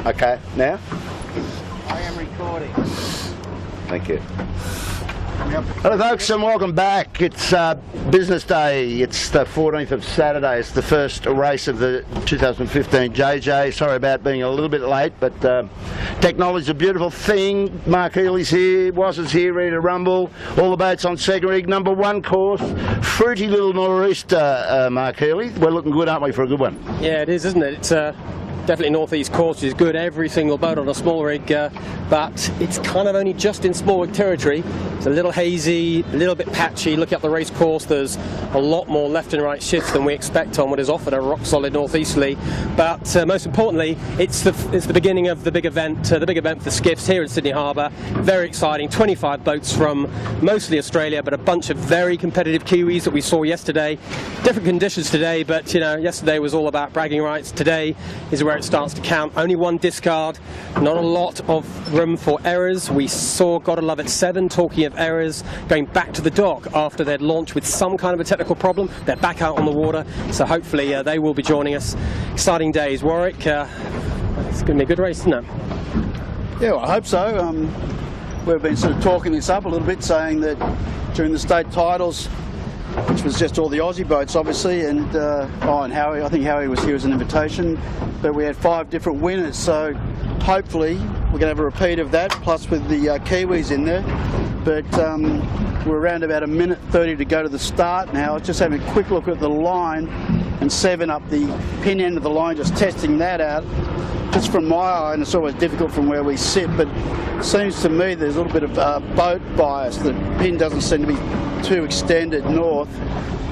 Okay, now? I am recording. Thank you. Hello folks and welcome back. It's business day. It's the 14th of Saturday. It's the first race of the 2015 JJ. Sorry about being a little bit late, but technology's a beautiful thing. Mark Healy's here, Wasser's here, ready to rumble. All the boats on second rig. Number one course, fruity little nor'easter, Mark Healy. We're looking good, aren't we, for a good one? Yeah, it is, isn't it? It's definitely northeast course is good. Every single boat on a small rig, but it's kind of only just in small rig territory. It's a little hazy, a little bit patchy. Look up the race course. There's a lot more left and right shifts than we expect on what is often a rock solid northeasterly. But most importantly, it's the beginning of the big event for skiffs here in Sydney Harbour. Very exciting. 25 boats from mostly Australia, but a bunch of very competitive Kiwis that we saw yesterday. Different conditions today, but you know, yesterday was all about bragging rights. Today is where it starts to count. Only one discard, not a lot of room for errors. We saw Gotta Love It 7 talking of errors, going back to the dock after they'd launched with some kind of a technical problem. They're back out on the water, so hopefully they will be joining us. Exciting days. Warwick, it's going to be a good race, isn't it? Yeah, well, I hope so. We've been sort of talking this up a little bit, saying that during the state titles, which was just all the Aussie boats, obviously, and Howie, I think Howie was here as an invitation, but we had 5 different winners, so hopefully we're going to have a repeat of that, plus with the Kiwis in there. But we're around about 1:30 to go to the start now. Just having a quick look at the line, and 7 up the pin end of the line, just testing that out. Just from my eye, and it's always difficult from where we sit, but it seems to me there's a little bit of boat bias. The pin doesn't seem to be too extended north,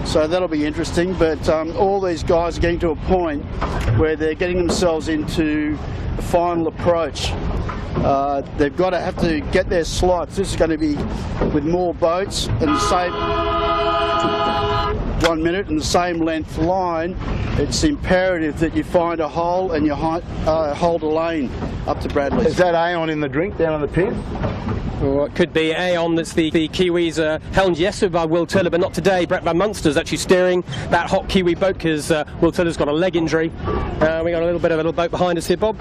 so that'll be interesting. But all these guys are getting to a point where they're getting themselves into the final approach. They've got to have to get their slots. This is going to be with more boats and the same 1 minute and the same length line. It's imperative that you find a hole and you hold a lane up to Bradley. Is that Aon in the drink down on the pin? Or it could be Aon. That's the Kiwis helmed yesterday by Will Tiller, but not today. Brett Van Munster's actually steering that hot Kiwi boat because Will Tiller's got a leg injury. We got a little boat behind us here, Bob.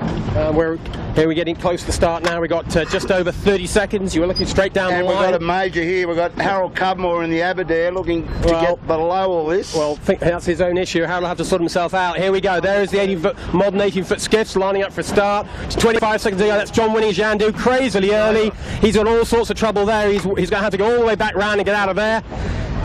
We're getting close to the start now. We got just over 30 seconds. You were looking straight down the line. And we've got a major here. We've got Harold Cudmore in the Aberdare looking to get below all this. Well, I think that's his own issue. Harold will have to sort himself out. Here we go. There is the 80-foot modern 18-foot skiffs lining up for a start. It's 25 seconds to go. That's John Winning Jandu, crazily early. He's got all sorts of trouble there. He's going to have to go all the way back round and get out of there.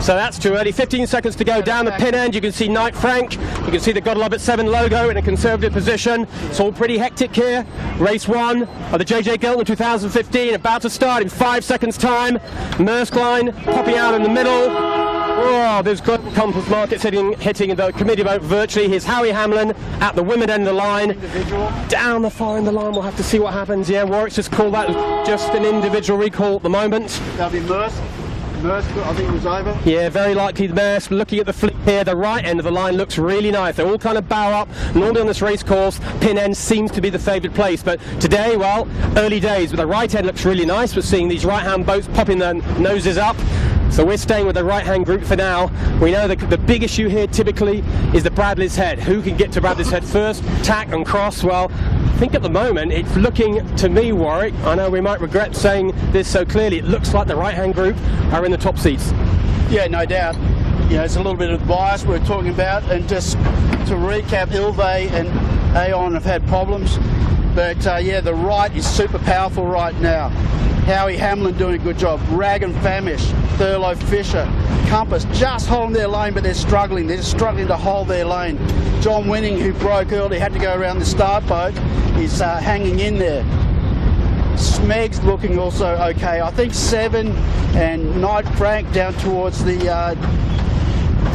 So that's too early. 15 seconds to go down the pin end. You can see Knight Frank. You can see the Gotta Love It 7 logo in a conservative position. It's all pretty hectic here. Race 1 of the JJ Giltinan 2015 about to start in 5 seconds time. Maersk line popping out in the middle. Oh, there's good compass markets hitting the committee boat virtually. Here's Howie Hamlin at the women end of the line. Individual. Down the far end of the line, we'll have to see what happens. Yeah, Warwick's just called that just an individual recall at the moment. That'll be Maersk. I think it was over. Yeah, very likely the Maersk. Looking at the fleet here, the right end of the line looks really nice. They're all kind of bow up. Normally on this race course, pin end seems to be the favoured place, but today, well, early days, but the right end looks really nice. We're seeing these right-hand boats popping their noses up. So we're staying with the right-hand group for now. We know the big issue here typically is the Bradley's Head. Who can get to Bradley's Head first, tack and cross? Well, I think at the moment it's looking to me, Warwick, I know we might regret saying this so clearly, it looks like the right-hand group are in the top seats. Yeah, no doubt. You know, it's a little bit of bias we're talking about, and just to recap, Ilve and Aon have had problems, but yeah, the right is super powerful right now. Howie Hamlin doing a good job. Rag and Famish, Thurlow Fisher, Compass just holding their lane, but they're struggling. They're just struggling to hold their lane. John Winning, who broke early, had to go around the start boat, is hanging in there. Smeg's looking also okay. I think 7 and Knight Frank down towards the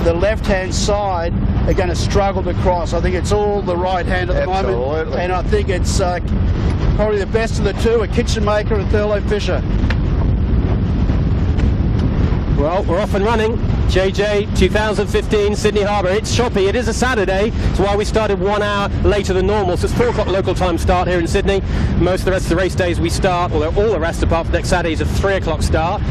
left-hand side are going to struggle to cross. I think it's all the right hand at the moment, and I think it's probably the best of the two, a Kitchen Maker and Thurlow Fisher. Well, we're off and running. JJ 2015 Sydney Harbour. It's choppy. It is a Saturday. It's why we started 1 hour later than normal. So it's 4 o'clock local time start here in Sydney. Most of the rest of the race days we start, although all the rest apart from next Saturday is a 3 o'clock start.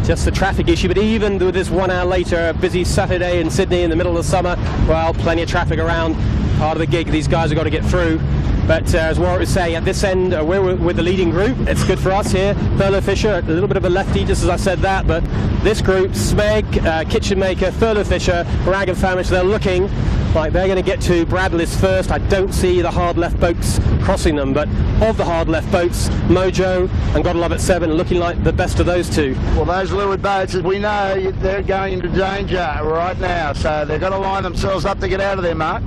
Just the traffic issue, but even with this 1 hour later, a busy Saturday in Sydney in the middle of the summer, well, plenty of traffic around. Part of the gig these guys have got to get through. But as Warwick was saying, at this end, we're with the leading group. It's good for us here. Thurlow Fisher, a little bit of a lefty, just as I said that. But this group, Smeg, Kitchen Maker, Thurlow Fisher, Rag and Famish, they're looking like they're going to get to Bradley's first. I don't see the hard left boats crossing them, but of the hard left boats, Mojo and Gotta Love It 7 looking like the best of those two. Well, those leeward boats, as we know, they're going into danger right now, so they've got to line themselves up to get out of there, Mark.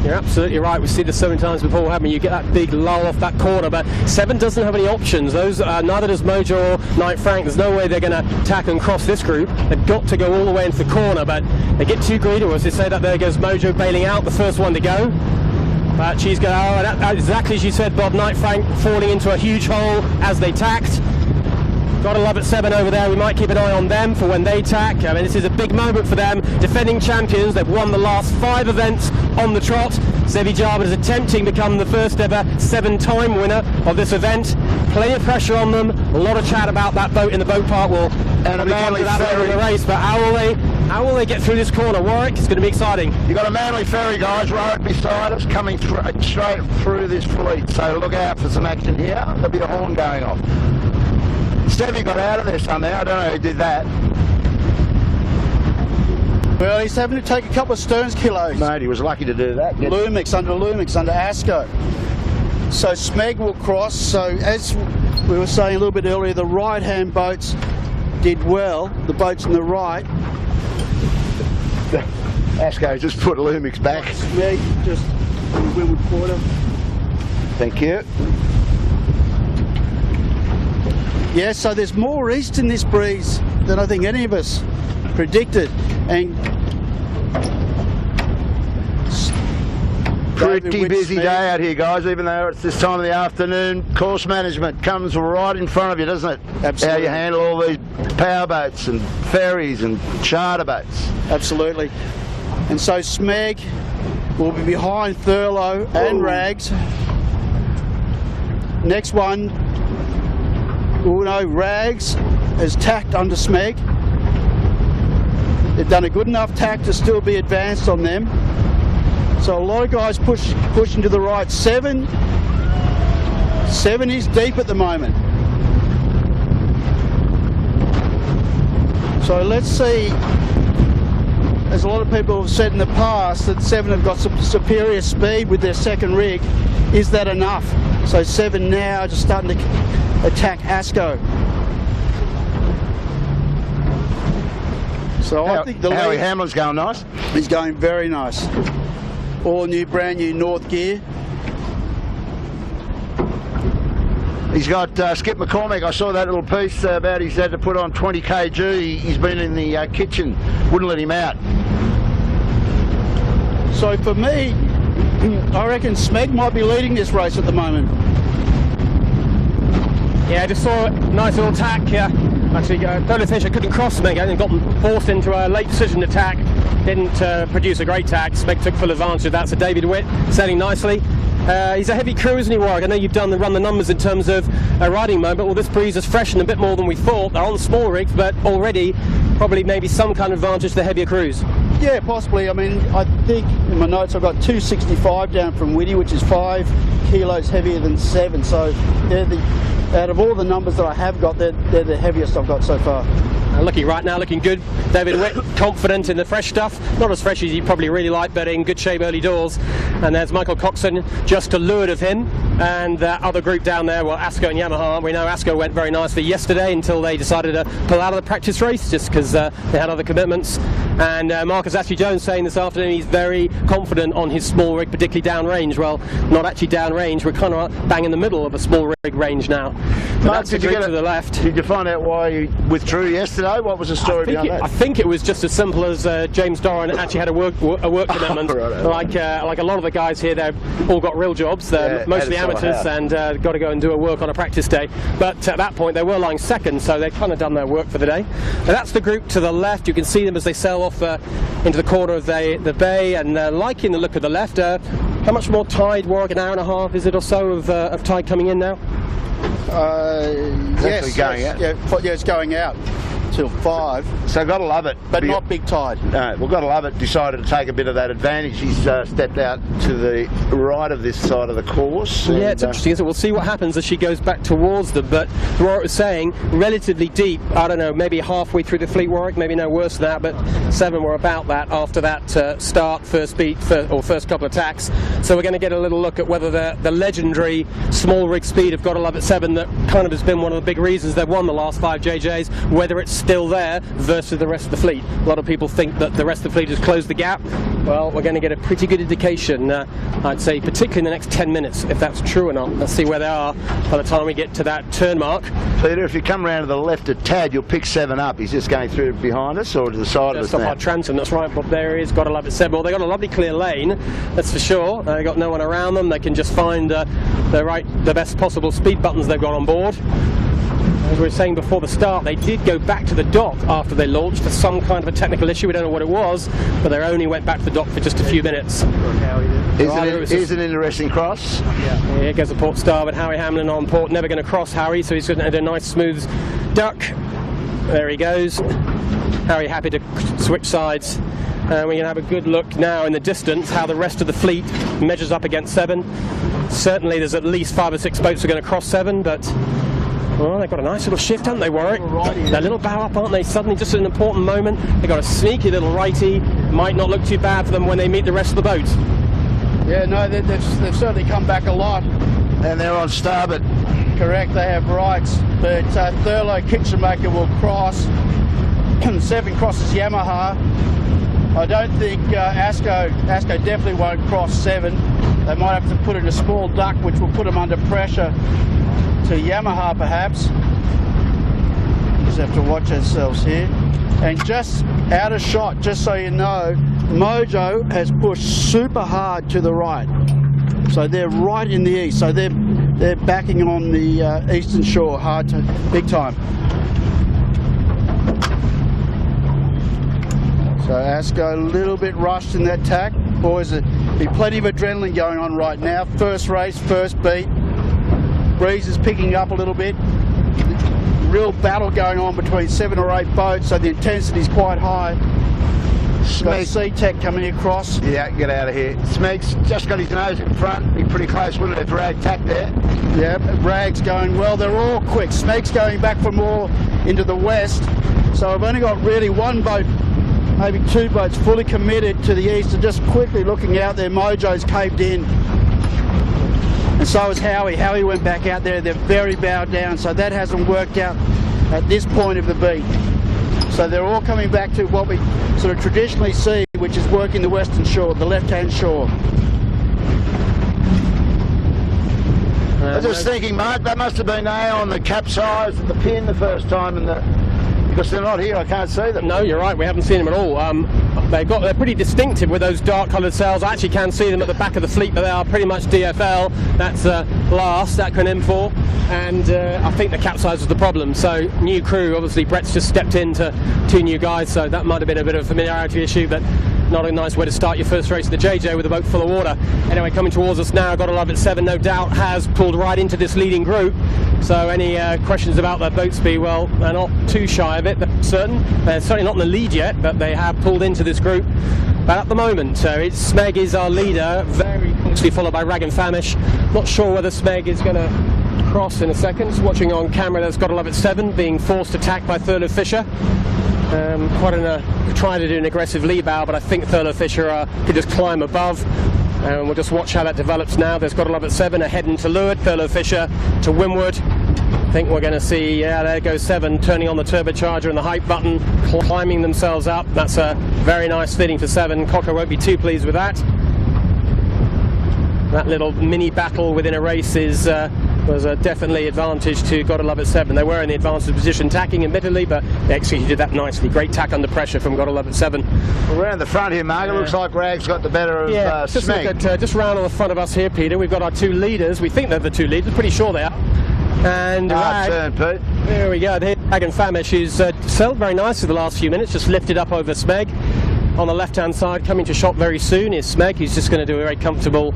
You're absolutely right. We've seen this so many times before, haven't we? You get that big lull off that corner, but 7 doesn't have any options. Those neither does Mojo or Knight Frank. There's no way they're going to tack and cross this group. They've got to go all the way into the corner, but they get too greedy. As they say that, there goes Mojo bailing out, the first one to go. But she's going, exactly as you said, Bob. Knight Frank falling into a huge hole as they tacked. Gotta Love It 7 over there. We might keep an eye on them for when they tack. I mean, this is a big moment for them. Defending champions. They've won the last 5 events on the trot. Sevi Jarman is attempting to become the first ever 7-time winner of this event. Plenty of pressure on them. A lot of chat about that boat in the boat park. We'll and a Manly ferry in the race. But how will they get through this corner, Warwick? It's going to be exciting. You've got a Manly ferry, guys, rowed beside us, coming straight through this fleet. So look out for some action here. There'll be a horn going off. Stevie got out of there somehow. I don't know who did that. Well, he's having to take a couple of Stearns kilos. Mate, he was lucky to do that. Lumix under Asco. So Smeg will cross. So as we were saying a little bit earlier, the right-hand boats did well. The boats on the right. Asco just put Lumix back. Smeg just on the windward quarter. Thank you. Yeah, so there's more east in this breeze than I think any of us predicted. And pretty busy day out here, guys, even though it's this time of the afternoon. Course management comes right in front of you, doesn't it? Absolutely. How you handle all these power boats and ferries and charter boats. Absolutely. And so Smeg will be behind Thurlow and Rags. Next one, Rags has tacked under Smeg. They've done a good enough tack to still be advanced on them. So a lot of guys pushing to the right. 7 is deep at the moment. So let's see, as a lot of people have said in the past, that 7 have got some superior speed with their second rig. Is that enough? So 7 now just starting to attack Asco. So I think the Howie Hamlin's going nice. He's going very nice. All new, brand new North gear. He's got Skip McCormick. I saw that little piece about he's had to put on 20 kg. He's been in the kitchen, wouldn't let him out. So for me, I reckon Smeg might be leading this race at the moment. Yeah, I just saw a nice little tack here. Actually, Thurlow Fisher couldn't cross Smeg and got forced into a late decision attack. Didn't produce a great tack. Smeg took full advantage of that. So David Witt sailing nicely. He's a heavy crew, isn't he, Warwick? I know you've run the numbers in terms of riding mode, but well, this breeze has freshened a bit more than we thought. They're on small rigs, but already probably maybe some kind of advantage to the heavier crews. Yeah, possibly. I mean, I think in my notes I've got 265 down from Whitty, which is 5 kilos heavier than 7. So they're out of all the numbers that I have got, they're the heaviest I've got so far. Looking good. David Witt, confident in the fresh stuff. Not as fresh as you probably really like, but in good shape early doors. And there's Michael Coxon, just to leeward of him. And that other group down there, well, Asco and Yamaha. We know Asco went very nicely yesterday until they decided to pull out of the practice race just because they had other commitments. And Marcus Ashley-Jones saying this afternoon he's very confident on his small rig, particularly downrange. Well, not actually downrange. We're kind of bang in the middle of a small rig range now. Mark, that's the group to the left. Did you find out why you withdrew yesterday? What was the story behind that? I think it was just as simple as James Doran actually had a work commitment. Like a lot of the guys here, they've all got real jobs. They're mostly amateurs and got to go and do a work on a practice day. But at that point, they were lying second, so they've kind of done their work for the day. And that's the group to the left. You can see them as they sail off into the corner of the bay, and liking the look of the left. How much more tide, Warwick? An hour and a half, is it, or so, of tide coming in now? Yes, going out. Yeah, it's going out. till 5, So gotta love it. but not big tide. No, we've got to love it. Decided to take a bit of that advantage. He's stepped out to the right of this side of the course. Yeah, it's interesting, isn't it? We'll see what happens as she goes back towards them. But Warwick was saying, relatively deep. I don't know, maybe halfway through the fleet, Warwick, maybe no worse than that. But 7 were about that after that start, first couple of tacks. So we're going to get a little look at whether the legendary small rig speed of Gotta Love It 7, that kind of has been one of the big reasons they've won the last 5 JJs, whether it's still there versus the rest of the fleet. A lot of people think that the rest of the fleet has closed the gap. Well, we're going to get a pretty good indication, I'd say, particularly in the next 10 minutes, if that's true or not. Let's see where they are by the time we get to that turn mark. Peter, if you come around to the left a tad, you'll pick 7 up. He's just going through behind us or to the side of us Just off now? our transom, that's right, Bob. There he is, Gotta Love It 7. Well, they've got a lovely clear lane, that's for sure. They've got no one around them. They can just find the best possible speed buttons they've got on board. As we were saying before the start, they did go back to the dock after they launched for some kind of a technical issue. We don't know what it was, but they only went back to the dock for just a few minutes. Here's an interesting cross. Yeah, here goes the port starboard. Howie Hamlin on port, never going to cross Harry, so he's going to do a nice smooth duck. There he goes. Harry happy to switch sides. And we can have a good look now in the distance how the rest of the fleet measures up against 7. Certainly there's at least 5 or 6 boats that are going to cross 7, but well, they've got a nice little shift, haven't they, Warwick? They're a little bow up, aren't they? Suddenly, just at an important moment, they've got a sneaky little righty. Might not look too bad for them when they meet the rest of the boat. Yeah, no, they've certainly come back a lot. And they're on starboard. Correct, they have rights, but Thurlow Kitchenmaker will cross. 7 crosses Yamaha. I don't think ASCO definitely won't cross 7. They might have to put in a small duck, which will put them under pressure to Yamaha perhaps. Just have to watch ourselves here. And just out of shot, just so you know, Mojo has pushed super hard to the right. So they're right in the east. So they're backing on the eastern shore hard to big time. So ASCO a little bit rushed in that tack. Boys, there'll be plenty of adrenaline going on right now. First race, first beat. Breeze is picking up a little bit. Real battle going on between 7 or 8 boats, so the intensity is quite high. Got C-Tech coming across. Yeah, get out of here. Smeg's just got his nose in front. Be pretty close, wouldn't it, if Rag tack there? Yeah, Rag's going well. They're all quick. Smeg's going back for more into the west. So I've only got really 1 boat, maybe 2 boats fully committed to the east and just quickly looking out there. Mojo's caved in. And so is Howie. Howie went back out there. They're very bowed down, so that hasn't worked out at this point of the beat. So they're all coming back to what we sort of traditionally see, which is working the western shore, the left-hand shore. I was just thinking, Mark, that must have been they on the capsize at the pin the first time, because they're not here, I can't see them. No, you're right, we haven't seen them at all. They're pretty distinctive with those dark coloured sails. I actually can see them at the back of the fleet, but they are pretty much DFL. That's last acronym for, and I think the capsize was the problem. So new crew, obviously Brett's just stepped into 2 new guys, so that might have been a bit of a familiarity issue, but not a nice way to start your first race of the JJ with a boat full of water. Anyway, coming towards us now, Gotta Love It 7 no doubt has pulled right into this leading group. So any questions about their boat speed, well, they're not too shy of it, that's certain. They're certainly not in the lead yet, but they have pulled into this group. But at the moment, Smeg is our leader, very closely followed by Rag and Famish. Not sure whether Smeg is going to cross in a second. Just watching on camera, there's Gotta Love It 7 being forced attack by Thurlow Fisher. Trying to do an aggressive lee bow, but I think Thurlow Fisher could just climb above. And we'll just watch how that develops now. There's Gotta Love It 7 ahead and to leeward, Thurlow Fisher to windward. I think we're going to see, yeah, there goes 7 turning on the turbocharger and the hype button, climbing themselves up. That's a very nice fitting for 7. Cocker won't be too pleased with that. That little mini battle within a race was definitely advantage to Gotta Love It 7. They were in the advanced position tacking admittedly, but they executed that nicely. Great tack under pressure from Gotta Love It 7. Well, around the front here, Mark, it looks like Rag's got the better of just look Smeg. at, just round on the front of us here, Peter. We've got our 2 leaders. We think they're the 2 leaders, pretty sure they are. And Rag, turn, Pete. there we go. Here's Rag and Famish, who's sailed very nicely the last few minutes, just lifted up over Smeg. On the left-hand side, coming to shop very soon, is Smeg, who's just going to do a very comfortable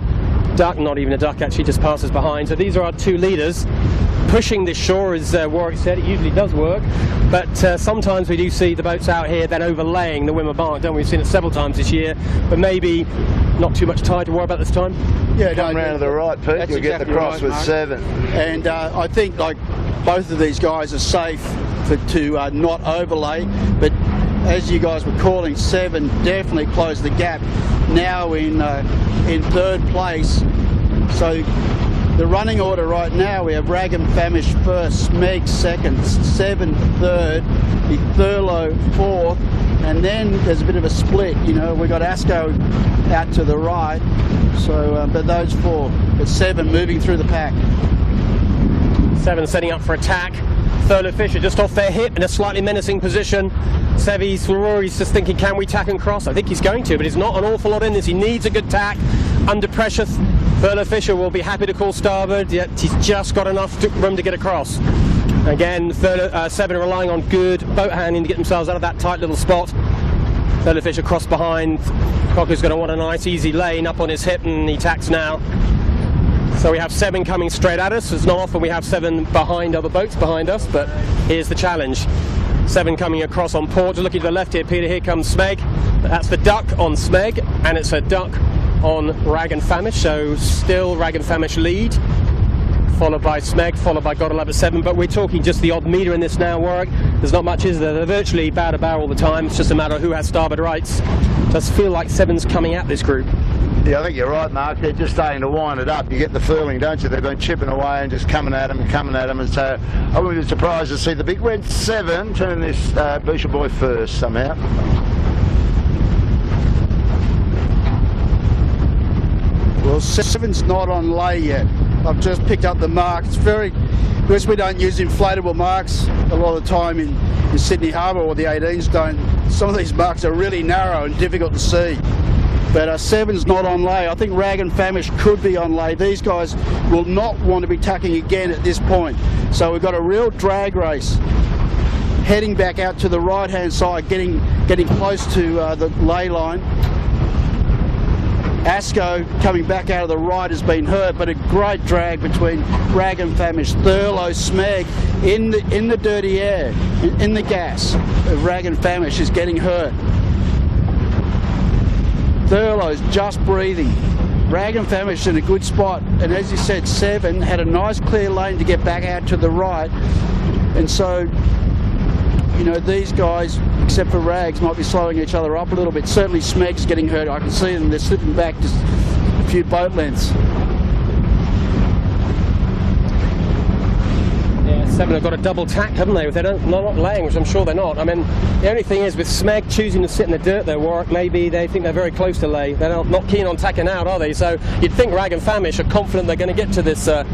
duck, not even a duck, actually just passes behind. So these are our 2 leaders. pushing this shore, as Warwick said. It usually does work, but sometimes we do see the boats out here then overlaying the Wimmer Bark, don't we? We've seen it several times this year, but maybe not too much tide to worry about this time. Yeah, Come round to the right, Pete. You'll get the cross right, with Mark. 7. And I think like both of these guys are safe to not overlay, but as you guys were calling, 7 definitely closed the gap. Now in 3rd place. So the running order right now, we have Rag and Famish first, Smeg second, 7 third, the Thurlow 4th, and then there's a bit of a split. You know, we got Asco out to the right. So, but those 4, but 7 moving through the pack. 7 setting up for attack. Thurlow Fisher just off their hip in a slightly menacing position. Sevy's Rory's just thinking, can we tack and cross? I think he's going to, but he's not an awful lot in this. He needs a good tack. Under pressure, Thurlow Fisher will be happy to call starboard, yet he's just got enough room to get across. Again, 7 relying on good boat handling to get themselves out of that tight little spot. Thurlow Fisher crossed behind. Cocker's going to want a nice easy lane up on his hip, and he tacks now. So we have 7 coming straight at us. It's not often we have 7 behind other boats behind us, but here's the challenge. 7 coming across on port. Looking to the left here, Peter, here comes Smeg. That's the duck on Smeg, and it's a duck on Rag and Famish. So still Rag and Famish lead, followed by Smeg, followed by Gotta Love at 7. But we're talking just the odd metre in this now, Warwick. There's not much, is there? They're virtually bow to bow all the time. It's just a matter of who has starboard rights. It does feel like 7's coming at this group. Yeah, I think you're right, Mark. They're just starting to wind it up. You get the furling, don't you? They've been chipping away and just coming at them and coming at them. And so I wouldn't be surprised to see the big red 7 turn this Boucher boy first somehow. Well, 7's not on lay yet. I've just picked up the mark. It's very, because we don't use inflatable marks a lot of the time in Sydney Harbour, or the 18s don't. Some of these marks are really narrow and difficult to see. But 7's not on lay. I think Rag and Famish could be on lay. These guys will not want to be tacking again at this point. So we've got a real drag race. Heading back out to the right-hand side, getting close to the lay line. Asco coming back out of the right has been hurt, but a great drag between Rag and Famish. Thurlow, Smeg in the dirty air, in the gas. Rag and Famish is getting hurt. Thurlow's just breathing. Rag and Famish in a good spot, and as you said, 7 had a nice clear lane to get back out to the right, and so, you know, these guys, except for Rags, might be slowing each other up a little bit. Certainly Smeg's getting hurt. I can see them, they're slipping back just a few boat lengths. Yeah, 7 have got a double tack, haven't they? They're not laying, which I'm sure they're not. I mean, the only thing is with Smeg choosing to sit in the dirt there, Warwick, maybe they think they're very close to lay. They're not keen on tacking out, are they? So you'd think Rag and Famish are confident they're going to get to this the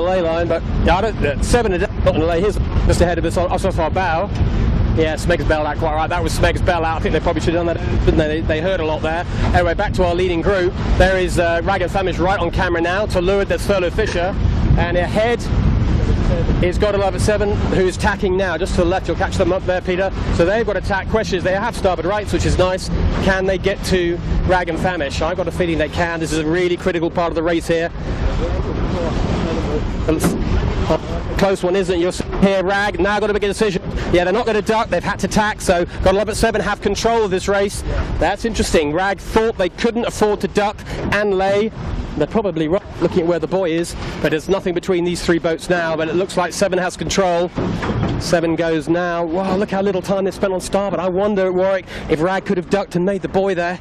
lay line, but yeah, 7 are not going to lay. Here's just ahead of us off our bow. Yeah, Smeg's bailed out quite right. That was Smeg's bail out. I think they probably should have done that, didn't they? They heard a lot there. Anyway, back to our leading group. There is Rag and Famish right on camera now. To leeward, there's Thurlow Fisher. And ahead is Gotta Love at 7, who's tacking now. Just to the left, you'll catch them up there, Peter. So they've got to tack. Question is, they have starboard rights, which is nice. Can they get to Rag and Famish? I've got a feeling they can. This is a really critical part of the race here. Close one, isn't it? You'll see here, Rag now got to make a decision. Yeah, they're not going to duck. They've had to tack, so Gotta Love at 7 have control of this race. That's interesting. Rag thought they couldn't afford to duck and lay. They're probably right, looking at where the boy is, but there's nothing between these 3 boats now, but it looks like 7 has control. 7 goes now. Wow, look how little time they spent on starboard. I wonder, Warwick, if Rag could have ducked and made the buoy there.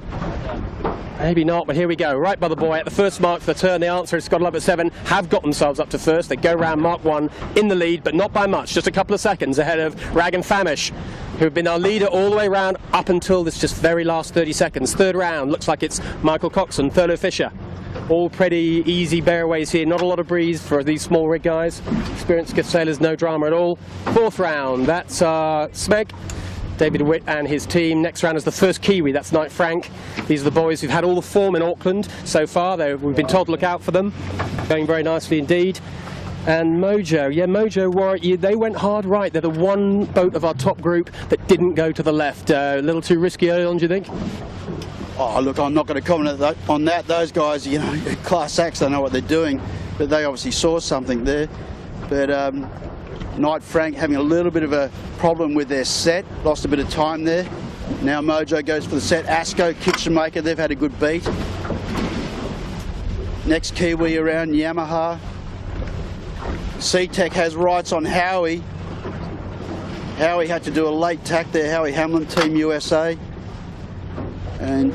Maybe not, but here we go. Right by the buoy at the first mark for the turn. The answer is Gotta Love at 7 have got themselves up to first. They go round Mark 1 in the lead, but not by much. Just a couple of seconds ahead of Rag and Famish, who have been our leader all the way round up until this just very last 30 seconds. Third round, looks like it's Michael Coxon, Thurlow Fisher. All pretty easy bearaways here. Not a lot of breeze for these small rig guys. Experienced skiff sailors, no drama at all. Fourth round, that's Smeg, David Witt and his team. Next round is the first Kiwi, that's Knight Frank. These are the boys who've had all the form in Auckland so far. We've been told to look out for them. Going very nicely indeed. And Mojo, yeah, Mojo, Warwick, they went hard right. They're the one boat of our top group that didn't go to the left. A little too risky early on, do you think? Oh, look, I'm not going to comment on that. Those guys, you know, class acts, they know what they're doing, but they obviously saw something there. But Knight Frank having a little bit of a problem with their set, lost a bit of time there. Now Mojo goes for the set. Asco, Kitchen Maker, they've had a good beat. Next Kiwi around, Yamaha. C-Tech has rights on Howie. Howie had to do a late tack there, Howie Hamlin, Team USA. And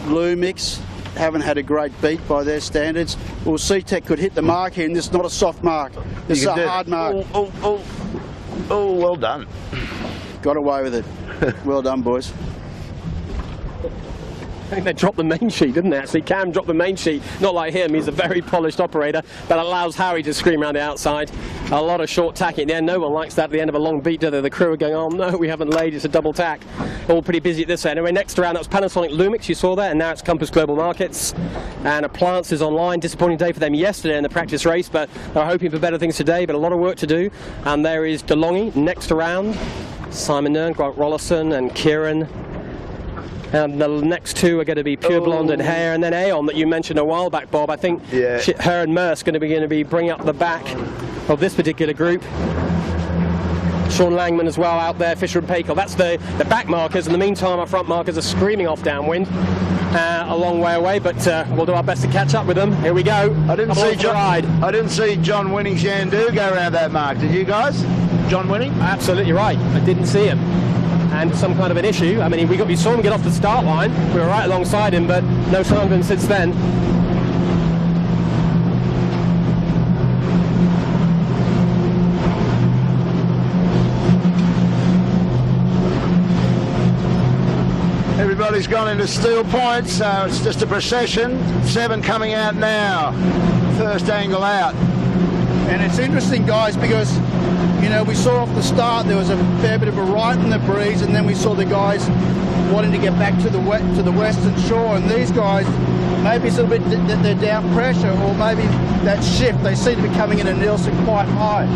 Lumix haven't had a great beat by their standards. Well, C-Tech could hit the mark here, and this is not a soft mark. This is a hard mark. Oh, well done. Got away with it. Well done, boys. I think they dropped the main sheet, didn't they? Actually, Cam dropped the main sheet. Not like him, he's a very polished operator, but allows Howie to scream around the outside. A lot of short tacking there. No one likes that at the end of a long beat, do they? The crew are going, oh no, we haven't laid, it's a double tack. All pretty busy at this end. Anyway, next round, that was Panasonic Lumix, you saw that, and now it's Compass Global Markets. And Appliance is online. Disappointing day for them yesterday in the practice race, but they're hoping for better things today, but a lot of work to do. And there is DeLonghi next round. Simon Nern, Grant Rollerson, and Kieran. And the next two are going to be Pure Blonde and Hare, and then Aeon that you mentioned a while back, Bob. I think her and Merce going to be bringing up the back of this particular group. Sean Langman as well out there, Fisher and Paykel. That's the back markers. In the meantime, our front markers are screaming off downwind, a long way away, but we'll do our best to catch up with them. Here we go. I didn't see John Winning Shandu go around that mark. Did you guys? John Winning? Absolutely right. I didn't see him. And some kind of an issue. I mean, we saw him get off the start line. We were right alongside him, but no sign of him since then. Everybody's gone into steel points, so it's just a procession. 7 coming out now. First angle out. And it's interesting, guys, because you know, we saw off the start there was a fair bit of a right in the breeze, and then we saw the guys wanting to get back to the western shore, and these guys, maybe it's a little bit that they're down pressure, or maybe that shift, they seem to be coming in a Nielsen quite high.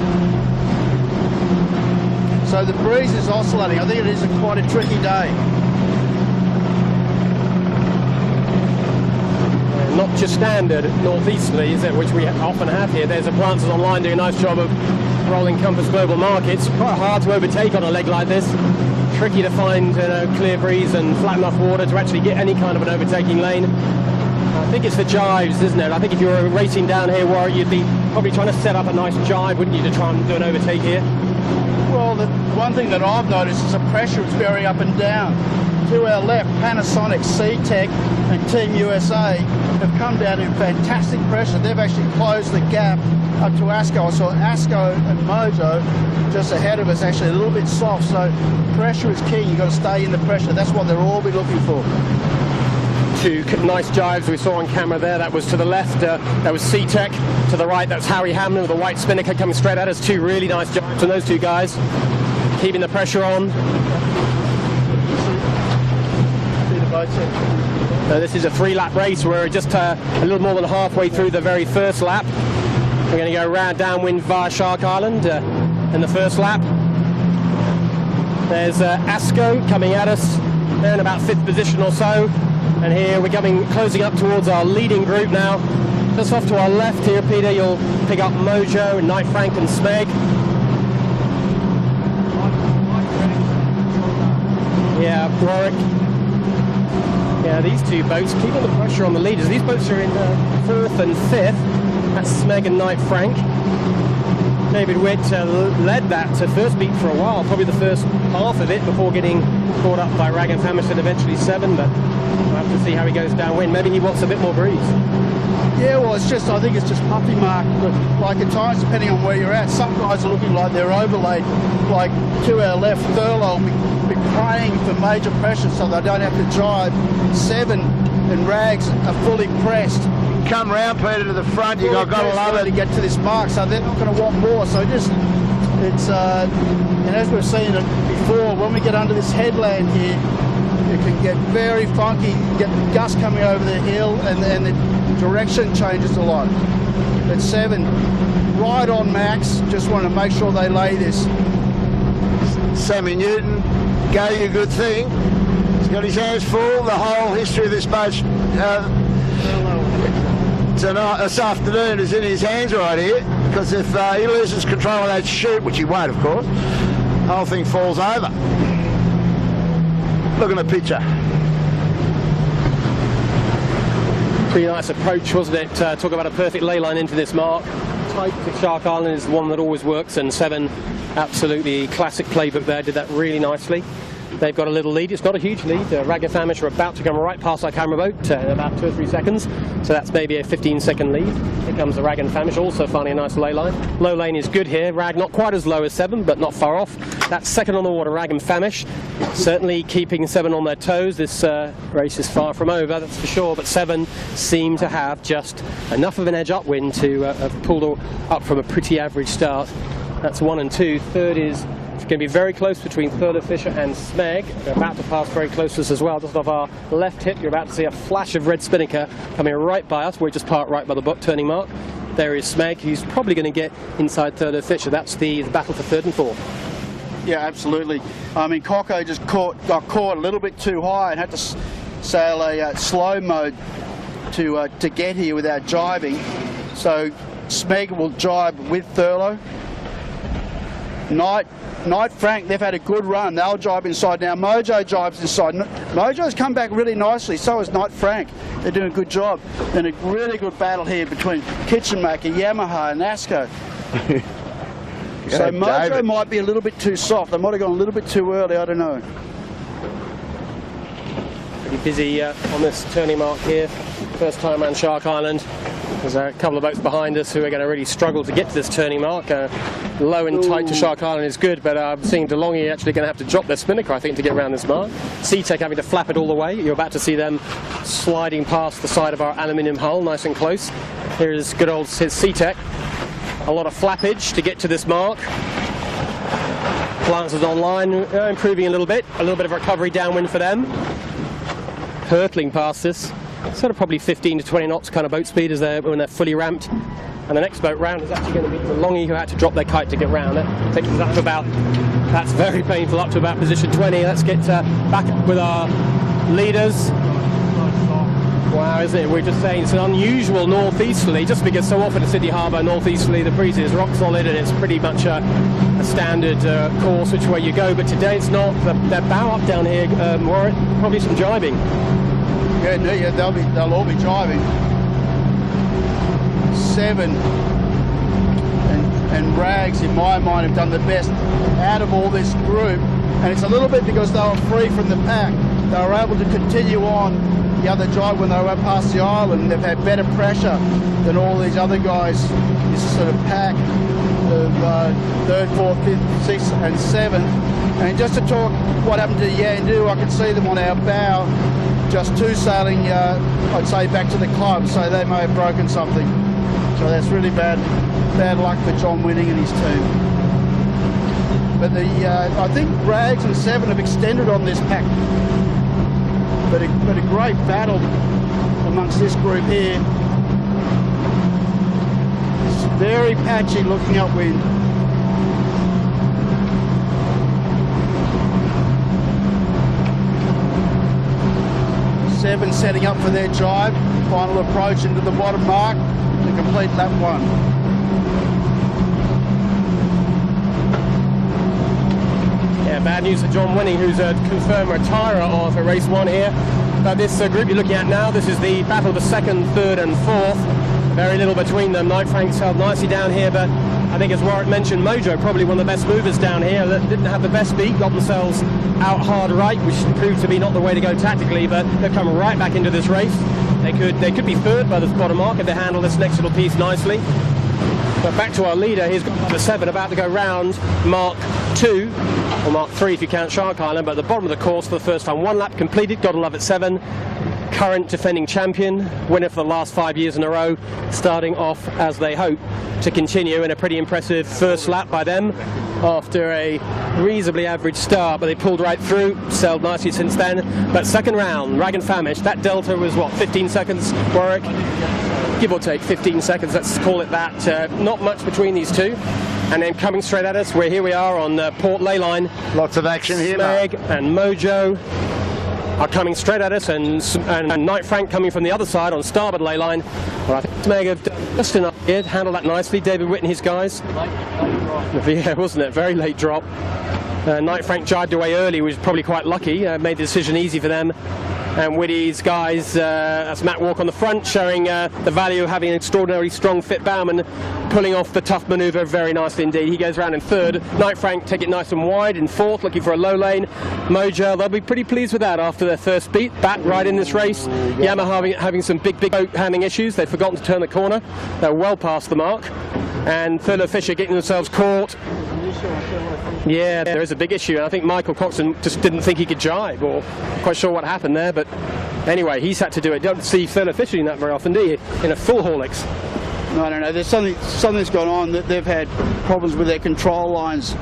So the breeze is oscillating. I think it is quite a tricky day. Not just standard northeasterly, is it, which we often have here. There's Appliances Online doing a nice job of rolling Compass Global Markets. Quite hard to overtake on a leg like this. Tricky to find clear breeze and flat enough water to actually get any kind of an overtaking lane. I think it's the jives, isn't it? I think if you were racing down here, Warwick, you'd be probably trying to set up a nice jive, wouldn't you, to try and do an overtake here? Well, the one thing that I've noticed is the pressure is very up and down. To our left, Panasonic, C-Tech and Team USA have come down in fantastic pressure. They've actually closed the gap up to Asco. I saw Asco and Mojo just ahead of us, actually a little bit soft, so pressure is key. You've got to stay in the pressure. That's what they'll all be looking for. Two nice jives we saw on camera there. That was to the left, that was C-Tech. To the right, that was Howie Hamlin with a white spinnaker coming straight at us. Two really nice jives from those two guys, keeping the pressure on. This is a 3-lap race. We're just a little more than halfway through the very first lap. We're going to go round downwind via Shark Island in the first lap. There's Asco coming at us. They're in about 5th position or so. And here we're closing up towards our leading group now. Just off to our left here, Peter, you'll pick up Mojo and Knight Frank and Smeg. Yeah, Warwick. Yeah, these two boats keeping the pressure on the leaders. These boats are in 4th and 5th. That's Smeg and Knight Frank. David Witt led that first beat for a while, probably the first half of it before getting caught up by Rag and Hammerstead, eventually 7, but we'll have to see how he goes downwind. Maybe he wants a bit more breeze. Yeah, well, I think it's just puffy mark. Like at times, depending on where you're at, some guys are looking like they're overlaid. Like to our left, Thurlow will be praying for major pressure so they don't have to drive. 7 and Rags are fully pressed. Come round, Peter, to the front. You've got to love it to get to this mark, so they're not going to want more. So and as we've seen it before, when we get under this headland here, it can get very funky. You get the gust coming over the hill, and the direction changes a lot. At 7, right on max. Just want to make sure they lay this. Sammy Newton gave you a good thing. He's got his hands full. The whole history of this boat tonight, this afternoon is in his hands right here. because if he loses control of that chute, which he won't, of course, the whole thing falls over. Look at the picture. Pretty nice approach, wasn't it? Talk about a perfect ley line into this mark. Tight to Shark Island is the one that always works, and 7, absolutely classic playbook there, did that really nicely. They've got a little lead. It's not a huge lead. Rag and Famish are about to come right past our camera boat in about 2 or 3 seconds. So that's maybe a 15-second lead. Here comes the Rag and Famish, also finding a nice ley line. Low lane is good here. Rag not quite as low as 7, but not far off. That's second on the water, Rag and Famish. Certainly keeping 7 on their toes. This race is far from over, that's for sure. But 7 seem to have just enough of an edge upwind to have pulled up from a pretty average start. That's 1 and 2. Third is it's going to be very close between Thurlow Fisher and Smeg. They're about to pass very close to us as well. Just off our left hip, you're about to see a flash of red spinnaker coming right by us. We're just parked right by the turning mark. There is Smeg, who's probably going to get inside Thurlow Fisher. That's the battle for 3rd and 4th. Yeah, absolutely. I mean, Coco just got caught a little bit too high and had to sail a slow mode to get here without jibing. So Smeg will jibe with Thurlow. Knight Frank, they've had a good run. They'll jibe inside now. Mojo jibes inside. Mojo's come back really nicely. So has Knight Frank. They're doing a good job. And a really good battle here between Kitchenmaker, Yamaha, and Asco. So Mojo David might be a little bit too soft. They might have gone a little bit too early. I don't know. Pretty busy on this turning mark here. First time on Shark Island. There's a couple of boats behind us who are going to really struggle to get to this turning mark. Low and tight to Shark Island is good, but I'm seeing DeLonghi actually going to have to drop their spinnaker, I think, to get around this mark. SeaTech having to flap it all the way. You're about to see them sliding past the side of our aluminium hull, nice and close. Here's good old SeaTech. A lot of flappage to get to this mark. Glances online, improving a little bit of recovery downwind for them. Hurtling past this. Sort of probably 15 to 20 knots kind of boat speed when they're fully ramped. And the next boat round is actually going to be DeLonghi, who had to drop their kite to get round. That takes us up to about, that's very painful, up to about position 20. Let's get back with our leaders. Wow, isn't it? We're just saying it's an unusual northeasterly, just because so often at Sydney Harbour, northeasterly, the breeze is rock solid and it's pretty much a standard course which way you go. But today it's not. They're bow up down here, Warwick, probably some jibing. Yeah, they'll all be driving. 7 and Rags, in my mind, have done the best out of all this group, and it's a little bit because they were free from the pack. They were able to continue on the other jibe when they were past the island. They've had better pressure than all these other guys. This sort of pack of 3rd, 4th, 5th, 6th and 7th. And just to talk what happened to Yandu, I can see them on our bow, just 2 sailing, I'd say, back to the club, so they may have broken something. So that's really bad luck for John Winning and his team. But I think Rags and 7 have extended on this pack. But a great battle amongst this group here. It's very patchy looking upwind. Seven setting up for their jibe. Final approach into the bottom mark to complete lap 1. Yeah, bad news for John Winning, who's a confirmed retirer of race 1 here. But this group you're looking at now, this is the battle of the 2nd, 3rd and 4th. Very little between them. Knight Frank's held nicely down here, but I think, as Warwick mentioned, Mojo, probably one of the best movers down here, that didn't have the best beat, got themselves out hard right, which proved to be not the way to go tactically, but they've come right back into this race. They could be 3rd by this bottom mark if they handle this next little piece nicely. But back to our leader, he's got number 7 about to go round Mark 2, or Mark 3 if you count Shark Island, but at the bottom of the course for the first time. 1 lap completed, gotta love it, 7. Current defending champion, winner for the last 5 years in a row, starting off as they hope to continue in a pretty impressive first lap by them after a reasonably average start, but they pulled right through, sailed nicely since then. But second round, Rag and Famish, that delta was what, 15 seconds, Warwick? Give or take 15 seconds, let's call it that. Not much between these two. And then coming straight at us, here we are on Port Ley Line. Lots of action here, Smeg and Mojo are coming straight at us, and Knight Frank coming from the other side on starboard ley line. Well, I think Smeg have done Just enough here, handled that nicely. David Witt and his guys. Yeah, wasn't it? Very late drop. Knight Frank jibed away early, was probably quite lucky. Made the decision easy for them. And Whitty's guys, that's Matt Walk on the front, showing the value of having an extraordinarily strong fit bowman, pulling off the tough manoeuvre very nicely indeed. He goes round in third. Knight Frank take it nice and wide in fourth, looking for a low lane. Mojo, they'll be pretty pleased with that after their first beat. Back right in this race. Yamaha having some big boat handling issues. They've forgotten to turn the corner. They're well past the mark. And Thurlow Fisher getting themselves caught. Yeah, there is a big issue. I think Michael Coxon just didn't think he could jibe, or quite sure what happened there. But anyway, he's had to do it. You don't see Thurlow Fisher doing that very often, do you? In a full Horlicks. No, I don't know. There's something's gone on. That they've had problems with their control lines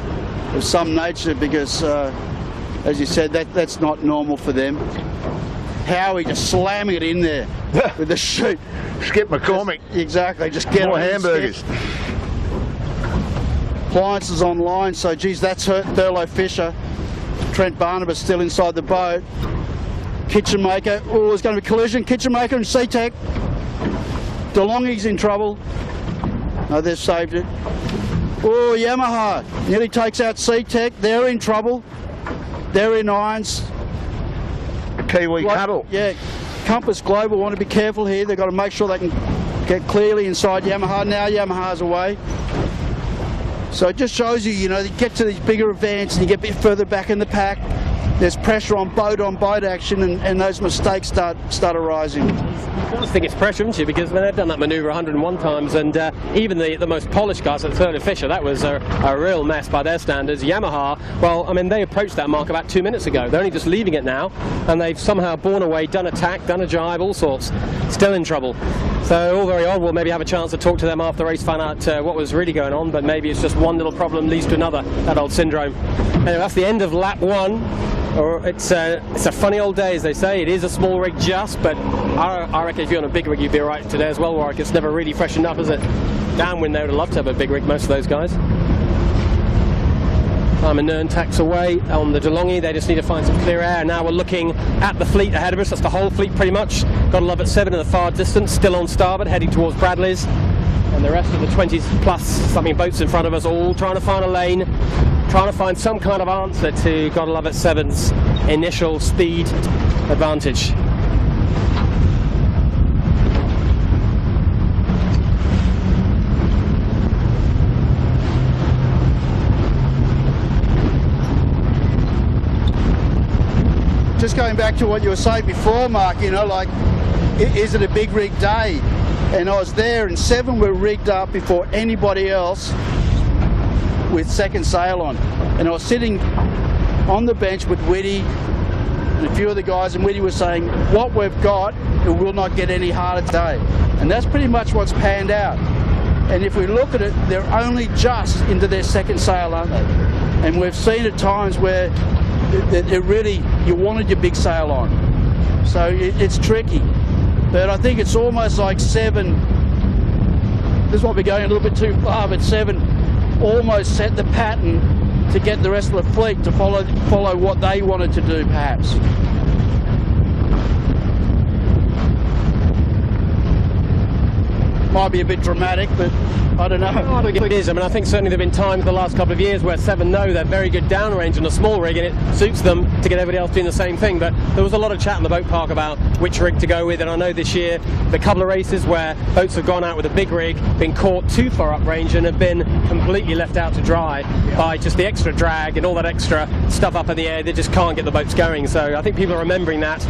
of some nature because, as you said, that's not normal for them. Howie just slamming it in there with the chute. Skip McCormick. Exactly. Just get more on hamburgers. Appliances online, so geez, that's hurt Thurlow Fisher. Trent Barnabas still inside the boat. Kitchen Maker, oh, there's going to be collision. Kitchen Maker and C-Tech. DeLonghi's in trouble. No, they've saved it. Oh, Yamaha nearly takes out C-Tech. They're in trouble. They're in irons. Kiwi Cuddle. Yeah, Compass Global want to be careful here. They've got to make sure they can get clearly inside Yamaha. Now Yamaha's away. So it just shows you, you know, you get to these bigger events and you get a bit further back in the pack. There's pressure on boat action, and those mistakes start arising. I think it's pressure, isn't it? Because they've done that manoeuvre 101 times, and even the most polished guys at Thurlow Fisher, that was a real mess by their standards. Yamaha, well, I mean, they approached that mark about 2 minutes ago. They're only just leaving it now, and they've somehow borne away, done a tack, done a jibe, all sorts. Still in trouble. So all very odd. We'll maybe have a chance to talk to them after the race, find out what was really going on, but maybe it's just one little problem leads to another, that old syndrome. Anyway, that's the end of lap one. Or it's a funny old day, as they say. It is a small rig just, but I reckon if you're on a big rig, you'd be alright today as well, Warwick. It's never really freshened up, is it? Downwind, they would have loved to have a big rig, most of those guys. Simon Nern tacks away on the DeLonghi. They just need to find some clear air. Now we're looking at the fleet ahead of us. That's the whole fleet pretty much. Got to love at 7 in the far distance, still on starboard, heading towards Bradley's. And the rest of the 20 plus something boats in front of us, all trying to find a lane, trying to find some kind of answer to Gotta Love It 7's initial speed advantage. Just going back to what you were saying before, Mark, you know, like, is it a big rig day? And I was there, and 7 were rigged up before anybody else with second sail on. And I was sitting on the bench with Whitty and a few of the guys, and Whitty was saying, what we've got, it will not get any harder today. And that's pretty much what's panned out. And if we look at it, they're only just into their second sail, aren't they? And we've seen at times where it really, you wanted your big sail on. So it's tricky. But I think it's almost like 7, this might be going a little bit too far, but 7 almost set the pattern to get the rest of the fleet to follow what they wanted to do, perhaps. Might be a bit dramatic, but I don't know. I think it is. I mean, I think certainly there have been times the last couple of years where 7 know they're very good downrange on a small rig, and it suits them to get everybody else doing the same thing. But there was a lot of chat in the boat park about which rig to go with, and I know this year the couple of races where boats have gone out with a big rig, been caught too far uprange, and have been completely left out to dry by just the extra drag and all that extra stuff up in the air. They just can't get the boats going. So I think people are remembering that.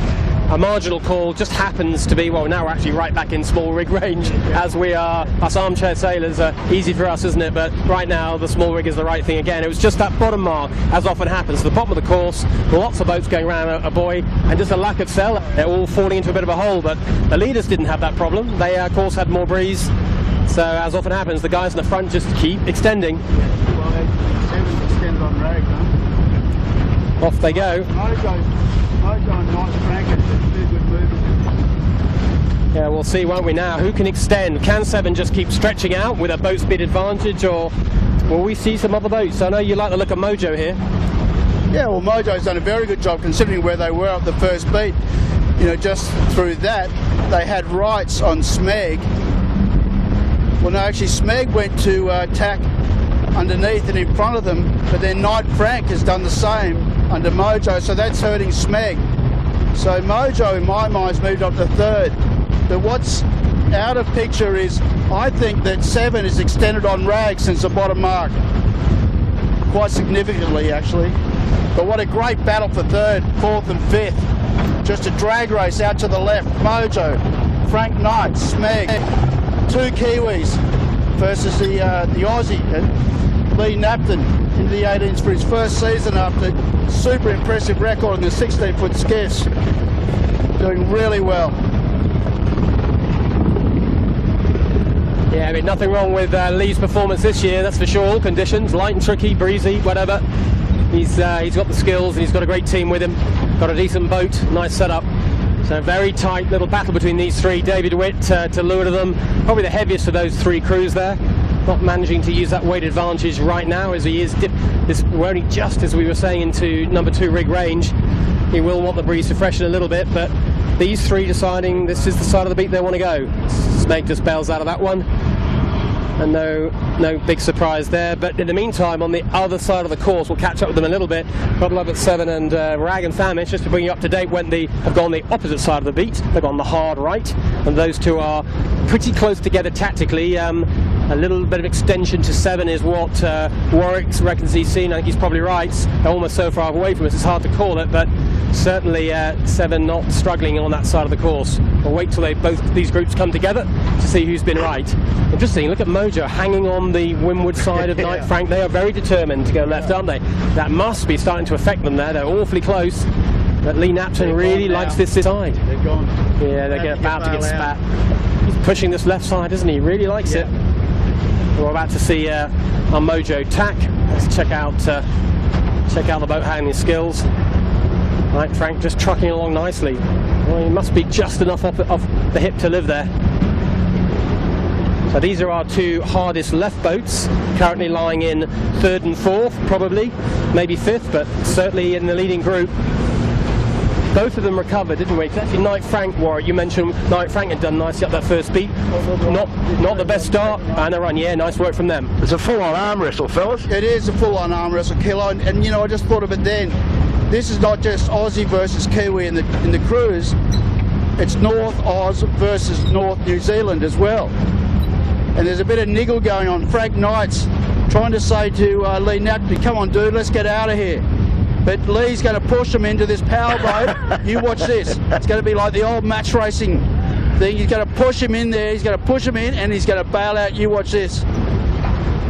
A marginal call just happens to be, well, now we're actually right back in small rig range as we are. Us armchair sailors are easy for us, isn't it? But right now the small rig is the right thing again. It was just that bottom mark, as often happens, the bottom of the course, lots of boats going around a buoy, and just a lack of sail. They're all falling into a bit of a hole, but the leaders didn't have that problem. They, of course, had more breeze. So as often happens, the guys in the front just keep extending. Well, 7 extended on drag, huh? Off they go. Mojo and Knight Frank are two good movers. Yeah, we'll see, won't we now? Who can extend? Can 7 just keep stretching out with a boat speed advantage, or will we see some other boats? I know you like the look of Mojo here. Yeah, well, Mojo's done a very good job considering where they were at the first beat. You know, just through that, they had rights on Smeg Well, no, actually Smeg went to tack underneath and in front of them, but then Knight Frank has done the same under Mojo, so that's hurting Smeg. So Mojo, in my mind, has moved up to third. But what's out of picture is, I think that 7 is extended on Rag since the bottom mark. Quite significantly, actually. But what a great battle for third, fourth and fifth. Just a drag race out to the left. Mojo, Frank Knight, Smeg, 2 Kiwis versus the Aussie, Lee Napton, into the 18s for his first season after super impressive record in the 16-foot skiffs. Doing really well. Yeah, I mean, nothing wrong with Lee's performance this year, that's for sure. All conditions, light and tricky, breezy, whatever. He's got the skills and he's got a great team with him. Got a decent boat, nice setup. So a very tight little battle between these three. David Witt to leeward of them, probably the heaviest of those 3 crews there. Not managing to use that weight advantage right now as he is. We're only just, as we were saying, into number 2 rig range. He will want the breeze to freshen a little bit, but these 3 deciding this is the side of the beat they want to go. Smeg just bails out of that one. And no big surprise there, but in the meantime on the other side of the course we'll catch up with them a little bit. Bottle Up at 7 and Rag and Famish, just to bring you up to date, have gone the opposite side of the beat. They've gone the hard right, and those 2 are pretty close together tactically. A little bit of extension to 7 is what Warwick reckons he's seen. I think he's probably right. They're almost so far away from us it's hard to call it, but certainly 7 not struggling on that side of the course. We'll wait till both these groups come together to see who's been right. Interesting, look at Mojo hanging on the windward side of Knight Frank. They are very determined to go left, aren't they? That must be starting to affect them there. They're awfully close. But Lee Napton really likes this side. They're gone. Yeah, they're about to get spat. He's pushing this left side, isn't he? He really likes it. We're about to see our Mojo tack. Let's check out the boat handling skills. Knight Frank just trucking along nicely. Well, he must be just enough off the hip to live there. So these are our 2 hardest left boats, currently lying in 3rd and 4th, probably, maybe 5th, but certainly in the leading group. Both of them recovered, didn't we? Actually, Knight Frank, Warwick, you mentioned Knight Frank had done nicely up that first beat. Not the best start, and a run, yeah, nice work from them. It's a full-on arm wrestle, fellas. It is a full-on arm wrestle, Kilo, and you know, I just thought of it then. This is not just Aussie versus Kiwi in the cruise. It's North Oz versus North New Zealand as well. And there's a bit of niggle going on. Frank Knight's trying to say to Lee Napton, come on dude, let's get out of here. But Lee's going to push him into this power boat. You watch this. It's going to be like the old match racing thing. He's going to push him in there, he's going to push him in, and he's going to bail out. You watch this.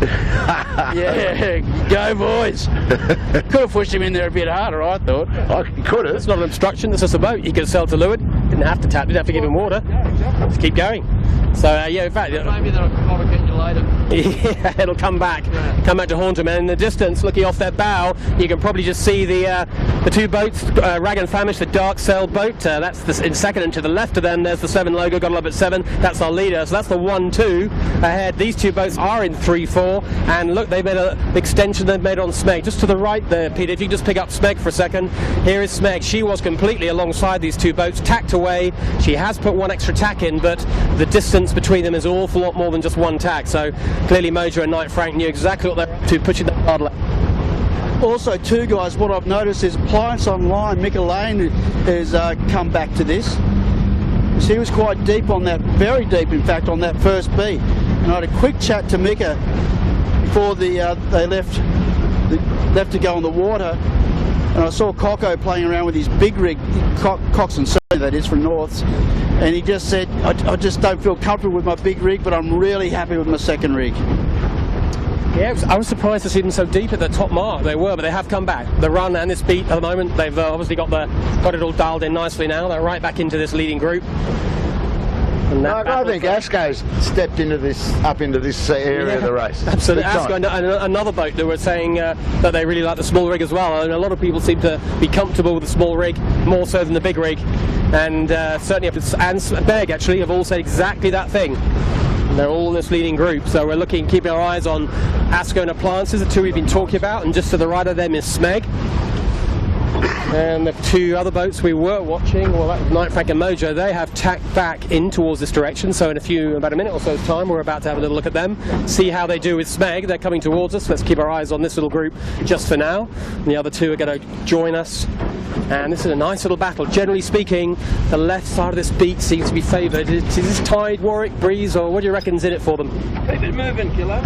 Yeah, go boys. Could have pushed him in there a bit harder, I thought. He could have. It's not an obstruction, it's just a boat. He could sail to leeward. Didn't have to tap, didn't have to give him water. Just keep going. So yeah, in fact, maybe they'll get you later. Yeah, it'll come back to haunt him. And in the distance, looking off their bow, you can probably just see the 2 boats, Rag and Famish, the dark sailed boat. That's in second, and to the left of them, there's the 7 logo. Got up at 7. That's our leader. So that's the 1-2 ahead. These 2 boats are in 3-4, and look, they made an extension they've made on Smeg. Just to the right there, Peter. If you just pick up Smeg for a second, here is Smeg. She was completely alongside these 2 boats, tacked away. She has put 1 extra tack in, but the distance between them is an awful lot more than just 1 tack. So clearly Mojo and Knight Frank knew exactly what they're up to, pushing that hard left. Also, 2 guys, what I've noticed is Appliance Online, Mika Lane has come back to this. He was quite deep on that, very deep in fact, on that first beat. And I had a quick chat to Mika before they left to go on the water. And I saw Coco playing around with his big rig, Cox and Sony, that is, from Norths. And he just said, I just don't feel comfortable with my big rig, but I'm really happy with my second rig. Yeah, I was surprised to see them so deep at the top mark. They were, but they have come back. The run and this beat at the moment, they've obviously got it all dialed in nicely now. They're right back into this leading group. And I think Asco's stepped into this area of the race. Absolutely, Asco and another boat that were saying that they really like the small rig as well. And a lot of people seem to be comfortable with the small rig more so than the big rig. And certainly, and Berg actually have all said exactly that thing. They're all in this leading group, so we're keeping our eyes on Asco and Appliances, the 2 we've been talking about, and just to the right of them is Smeg. And the two other boats we were watching, well, that was Knight Frank and Mojo, they have tacked back in towards this direction. So in about a minute or so's time, we're about to have a little look at them, see how they do with Smeg. They're coming towards us. Let's keep our eyes on this little group just for now. And the other two are going to join us. And this is a nice little battle. Generally speaking, the left side of this beat seems to be favoured. Is this tide, Warwick, breeze, or what do you reckon's in it for them? Keep it moving, Killer.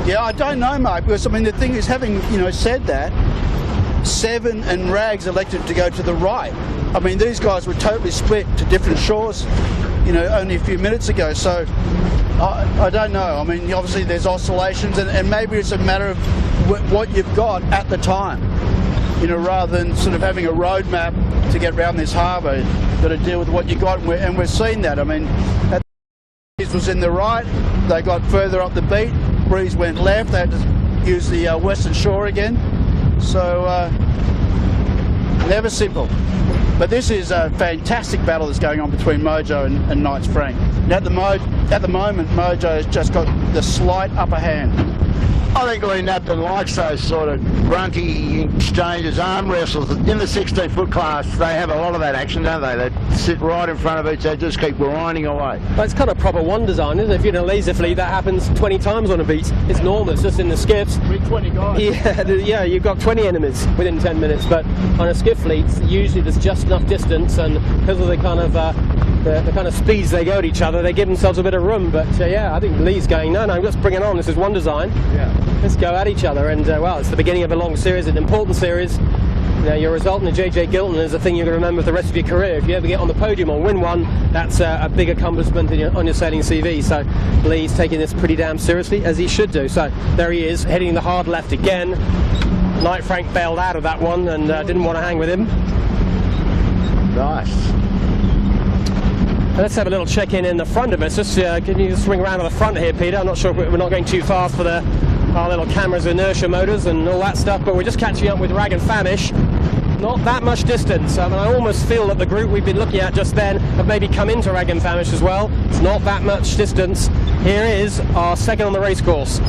Yeah, I don't know, mate, because I mean the thing is, having said that, Seven and Rags elected to go to the right. I mean, these guys were totally split to different shores, only a few minutes ago. So I don't know. I mean, obviously there's oscillations, and maybe it's a matter of what you've got at the time. Rather than sort of having a roadmap to get around this harbour, you've got to deal with what you got, and we're seeing that. I mean, this was in the right. They got further up the beat. Breeze went left. They had to use the western shore again. So never simple. But this is a fantastic battle that's going on between Mojo and Knights Frank. And at the moment, Mojo has just got the slight upper hand. I think Lee Napton likes those sort of grunty exchanges, arm wrestles. In the 16-foot class, they have a lot of that action, don't they? They sit right in front of each other, just keep grinding away. Well, it's kind of proper one design, isn't it? If you're in a laser fleet, that happens 20 times on a beat. It's normal, it's just in the skiffs. With 20 guys. Yeah, you've got 20 enemies within 10 minutes, but on a skiff fleet, usually there's just enough distance, and because of the kind of speeds they go at each other, they give themselves a bit of room. But yeah, I think Lee's going, no, let's bring it on. This is one design. Yeah. Let's go at each other. And well, it's the beginning of a long series, an important series. Your result in the JJ Giltinan is a thing you're going to remember for the rest of your career. If you ever get on the podium or win one, that's a big accomplishment on your sailing CV. So Lee's taking this pretty damn seriously, as he should do. So there he is, heading the hard left again. Knight Frank bailed out of that one and didn't want to hang with him. Nice. Let's have a little check-in in the front of us. Can you just swing around to the front here, Peter? I'm not sure if we're not going too fast for our little cameras, inertia motors and all that stuff, but we're just catching up with Rag and Famish. Not that much distance. I almost feel that the group we've been looking at just then have maybe come into Rag and Famish as well. It's not that much distance. Here is our second on the race course.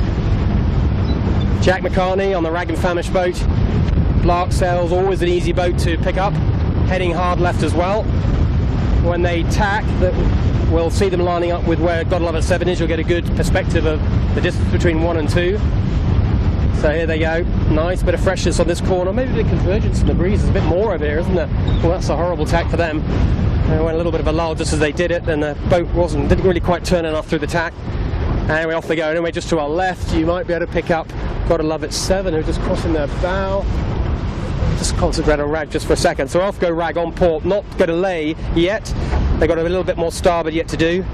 Jack McCartney on the Rag and Famish boat. Lark Sails, always an easy boat to pick up. Heading hard left as well. When they tack, we'll see them lining up with where God Love It 7 is. You'll get a good perspective of the distance between 1 and 2. So here they go. Nice bit of freshness on this corner. Maybe a bit of convergence in the breeze. There's a bit more over here, isn't there? Well, that's a horrible tack for them. They went a little bit of a lull just as they did it, and the boat didn't really quite turn enough through the tack. Anyway, off they go. Anyway, just to our left, you might be able to pick up God Love It 7, who's just crossing their bow. Just concentrate on Rag just for a second. So off go Rag on port, not going to lay yet. They've got a little bit more starboard yet to do.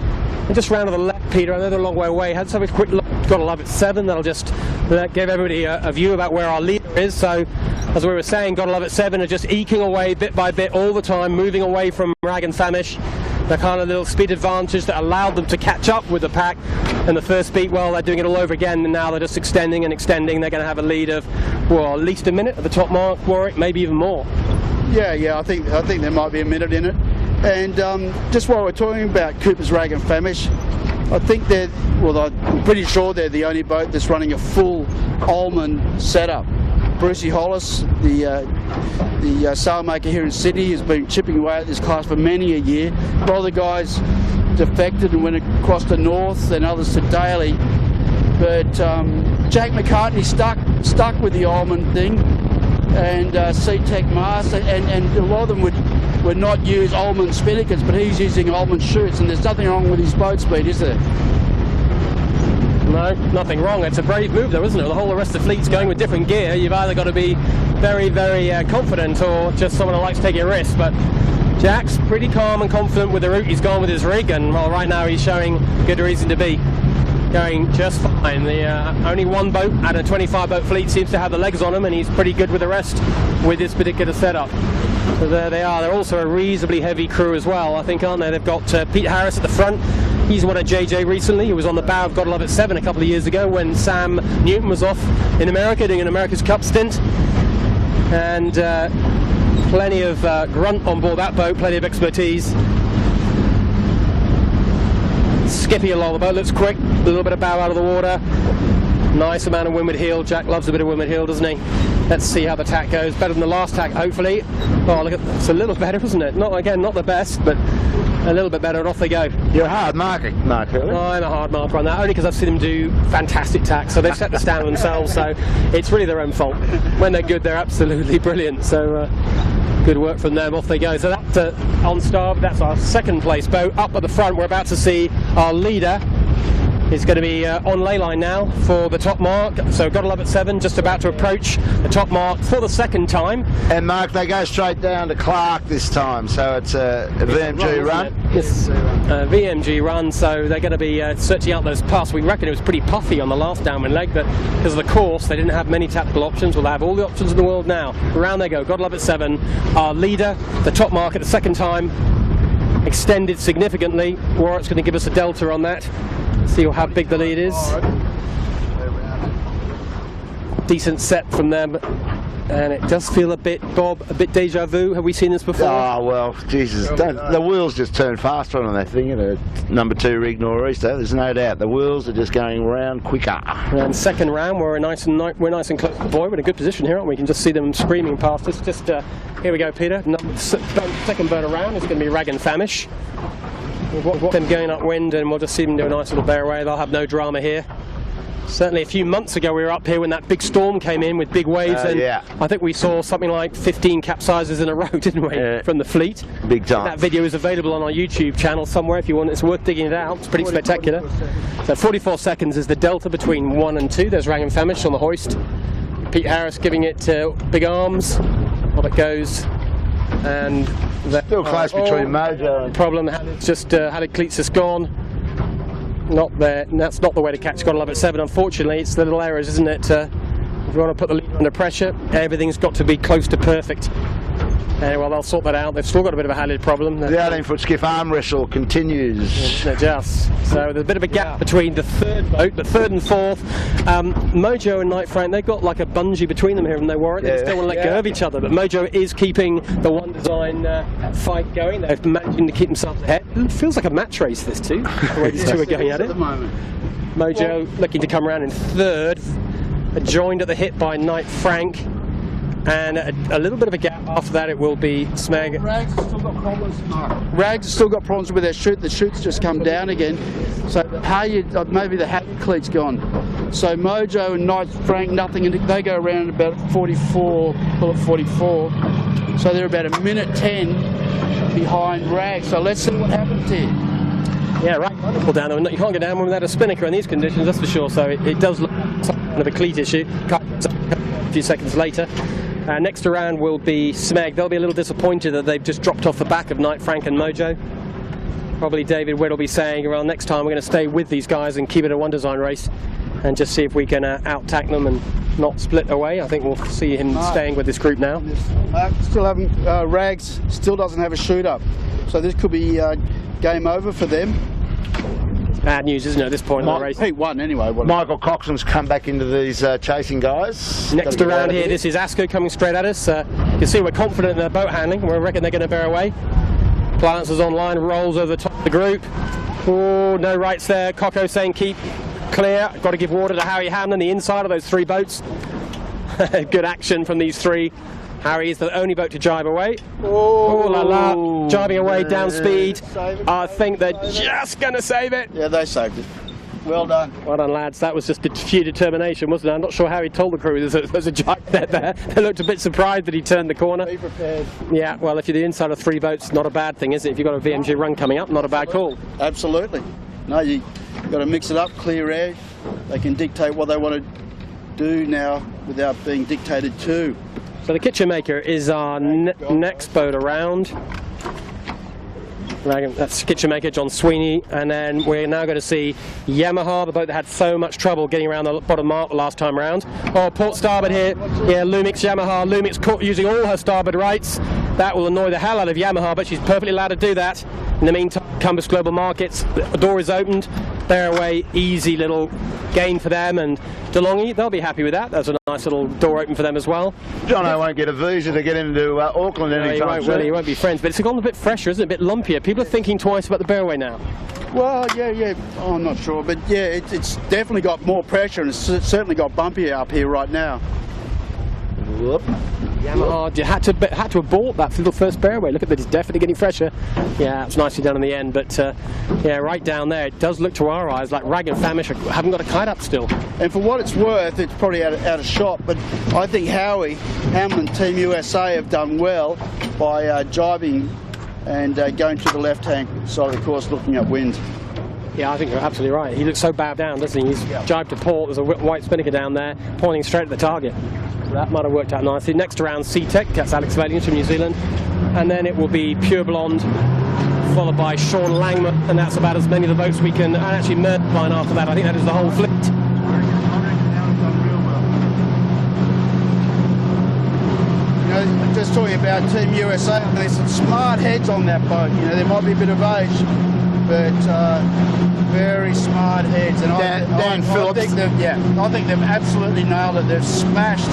And just round to the left, Peter, I know they're a long way away. Let's have a quick look. Got to Love It 7. That'll just give everybody a view about where our leader is. So, as we were saying, Got to Love It 7 are just eking away bit by bit all the time, moving away from Rag and Famish. The kind of little speed advantage that allowed them to catch up with the pack. And the first beat, well, they're doing it all over again, and now they're just extending and extending. They're going to have a lead of, well, at least a minute at the top mark, Warwick, maybe even more. Yeah, I think there might be a minute in it. And just while we're talking about Cooper's Rag and Famish, I think I'm pretty sure they're the only boat that's running a full Ullman setup. Brucey Hollis, the sailmaker here in Sydney, has been chipping away at this class for many a year. A lot of the guys defected and went across the north, and others to Daly. But Jack McCartney stuck with the Ullman thing, and C-Tech Mast, and a lot of them would not use Ullman spinnakers, but he's using Ullman chutes, and there's nothing wrong with his boat speed, is there? No, nothing wrong. It's a brave move though, isn't it? The whole rest of the fleet's going with different gear. You've either got to be very, very confident or just someone who likes taking a risk. But Jack's pretty calm and confident with the route he's gone with his rig, and well, right now he's showing good reason to be going just fine. The only one boat out of a 25 boat fleet seems to have the legs on him, and he's pretty good with the rest with this particular setup. So there they are. They're also a reasonably heavy crew as well, I think, aren't they? They've got Pete Harris at the front. He's won a JJ recently. He was on the bow of God Love It 7 a couple of years ago when Sam Newton was off in America doing an America's Cup stint. And plenty of grunt on board that boat, plenty of expertise. Skippy along the boat, looks quick, a little bit of bow out of the water. Nice amount of windward heel. Jack loves a bit of windward heel, doesn't he? Let's see how the tack goes. Better than the last tack, hopefully. Oh, look at, it's a little better, isn't it? Not the best, but a little bit better, and off they go. You're a hard mark, really? Oh, I'm a hard marker on that, only because I've seen them do fantastic tacks. So they've set the standard themselves, so it's really their own fault. When they're good, they're absolutely brilliant. So good work from them, off they go. So that's on starboard, that's our second place boat. Up at the front, we're about to see our leader. He's going to be on ley line now for the top mark. So got 11 at 7, just about to approach the top mark for the second time. And Mark, they go straight down to Clark this time, so it's a VMG run. Yes, VMG run, so they're going to be searching out those paths. We reckon it was pretty puffy on the last downwind leg, but because of the course, they didn't have many tactical options. Well, they have all the options in the world now. Around they go, got 11 at 7. Our leader, the top mark at the second time, extended significantly. Warwick's going to give us a delta on that. See how big the lead is. Decent set from them, and it does feel a bit, Bob, a bit deja vu. Have we seen this before? Oh, well, Jesus, the wheels just turn faster on that thing, number 2 rig nor'easter, there's no doubt. The wheels are just going round quicker. And second round, we're nice and close to the buoy. We're in a good position here, aren't we? We can just see them screaming past us. Just here we go, Peter. Second boat around is going to be Rag and Famish. We've got them going upwind, and we'll just see them do a nice little bear away. They'll have no drama here. Certainly a few months ago we were up here when that big storm came in with big waves, and yeah. I think we saw something like 15 capsizes in a row, didn't we, from the fleet. Big time. That video is available on our YouTube channel somewhere if you want. It's worth digging it out. It's pretty spectacular. So 44 seconds is the delta between 1 and 2. There's Rag and Famish on the hoist. Pete Harris giving it big arms. Off it goes. And still close between Mojo and problem. Just Hadid cleats has gone. Not there. That's not the way to catch. Got 11 at 7. Unfortunately, it's the little errors, isn't it? If you want to put the lead under pressure, everything's got to be close to perfect. Well, they'll sort that out. They've still got a bit of a Hadid problem. The 18-foot skiff arm wrestle continues. Just so there's a bit of a gap between the third boat, but third and fourth. Mojo and Knight Frank, they've got like a bungee between them here, and they Warwick. They just don't want to let go of each other. But Mojo is keeping the One Design fight going. They're managing to keep themselves ahead. It feels like a match race, this too. The way these two are going at it. Mojo looking to come around in third, joined at the hip by Knight Frank. And a little bit of a gap after that, it will be Smeg. Rags has still got problems. Rags has still got problems with their chute. The chute's just come down again. So maybe the Hadid cleat's gone. So Mojo and Knight Frank, nothing. And they go around about 44, pull at 44. So they're about a minute 10 behind Rags. So let's see what happens here. Yeah, right. Wonderful down there. You can't go down without a spinnaker in these conditions, that's for sure. So it does look like kind of a cleat issue. A few seconds later. Next around will be Smeg. They'll be a little disappointed that they've just dropped off the back of Knight Frank and Mojo. Probably David Witt will be saying, well, next time we're going to stay with these guys and keep it a One Design race and just see if we can out-tack them and not split away. I think we'll see him staying with this group now. Still haven't, Rags still doesn't have a chute up. So this could be game over for them. Bad news, isn't it, at this point in the race? Pete won anyway. Michael Coxon's come back into these chasing guys. Next around here, this is Asco coming straight at us. You can see we're confident in their boat handling. We reckon they're going to bear away. Plants is online, rolls over the top of the group. Oh, no rights there. Coco saying keep clear. Got to give water to Harry Hamlin, the inside of those 3 boats. Good action from these 3. Harry is the only boat to jibe away. Oh la la, jibing away down speed. I think they're just going to save it. Yeah, they saved it. Well done. Well done, lads. That was just a few determination, wasn't it? I'm not sure how he told the crew there's a jibe there. They looked a bit surprised that he turned the corner. Be prepared. Yeah, well, if you're the inside of 3 boats, not a bad thing, is it? If you've got a VMG run coming up, not a bad call. Absolutely. No, you've got to mix it up, clear air. They can dictate what they want to do now without being dictated to. So the Kitchen Maker is our next boat around. That's Kitchen Maker, John Sweeney, and then we're now going to see Yamaha, the boat that had so much trouble getting around the bottom mark the last time around. Oh, port starboard here. Yeah, Lumix Yamaha. Lumix caught using all her starboard rights. That will annoy the hell out of Yamaha, but she's perfectly allowed to do that. In the meantime, Compass Global Markets, the door is opened. Bear away, easy little gain for them, and DeLonghi, they'll be happy with that. There's a nice little door open for them as well. Jono won't get a visa to get into Auckland anytime soon. He won't be friends, but it's gone a bit fresher, isn't it? A bit lumpier. People are thinking twice about the bearway now. Well, yeah. Oh, I'm not sure, but yeah, it's definitely got more pressure, and it's certainly got bumpier up here right now. Whoop. Yamaha had to abort that little first fairway. Look at that, it's definitely getting fresher. Yeah, it's nicely done in the end, but yeah, right down there, it does look to our eyes like Rag and Famish haven't got a kite up still. And for what it's worth, it's probably out of shot, but I think Howie Hamlin, Team USA, have done well by jibing and going to the left-hand side of the course, looking upwind. Yeah, I think you're absolutely right. He looks so bowed down, doesn't he? He's jibed to port. There's a white spinnaker down there, pointing straight at the target. So that might have worked out nicely. Next around C-Tech, that's Alex Valiant from New Zealand. And then it will be Pure Blonde, followed by Sean Langman, and that's about as many of the boats we can, and actually Mertline after that. I think that is the whole fleet. You know, just talking about Team USA, there's some smart heads on that boat. You know, there might be a bit of age, but very smart heads. And Dan Phillips. I think they've absolutely nailed it. They've smashed.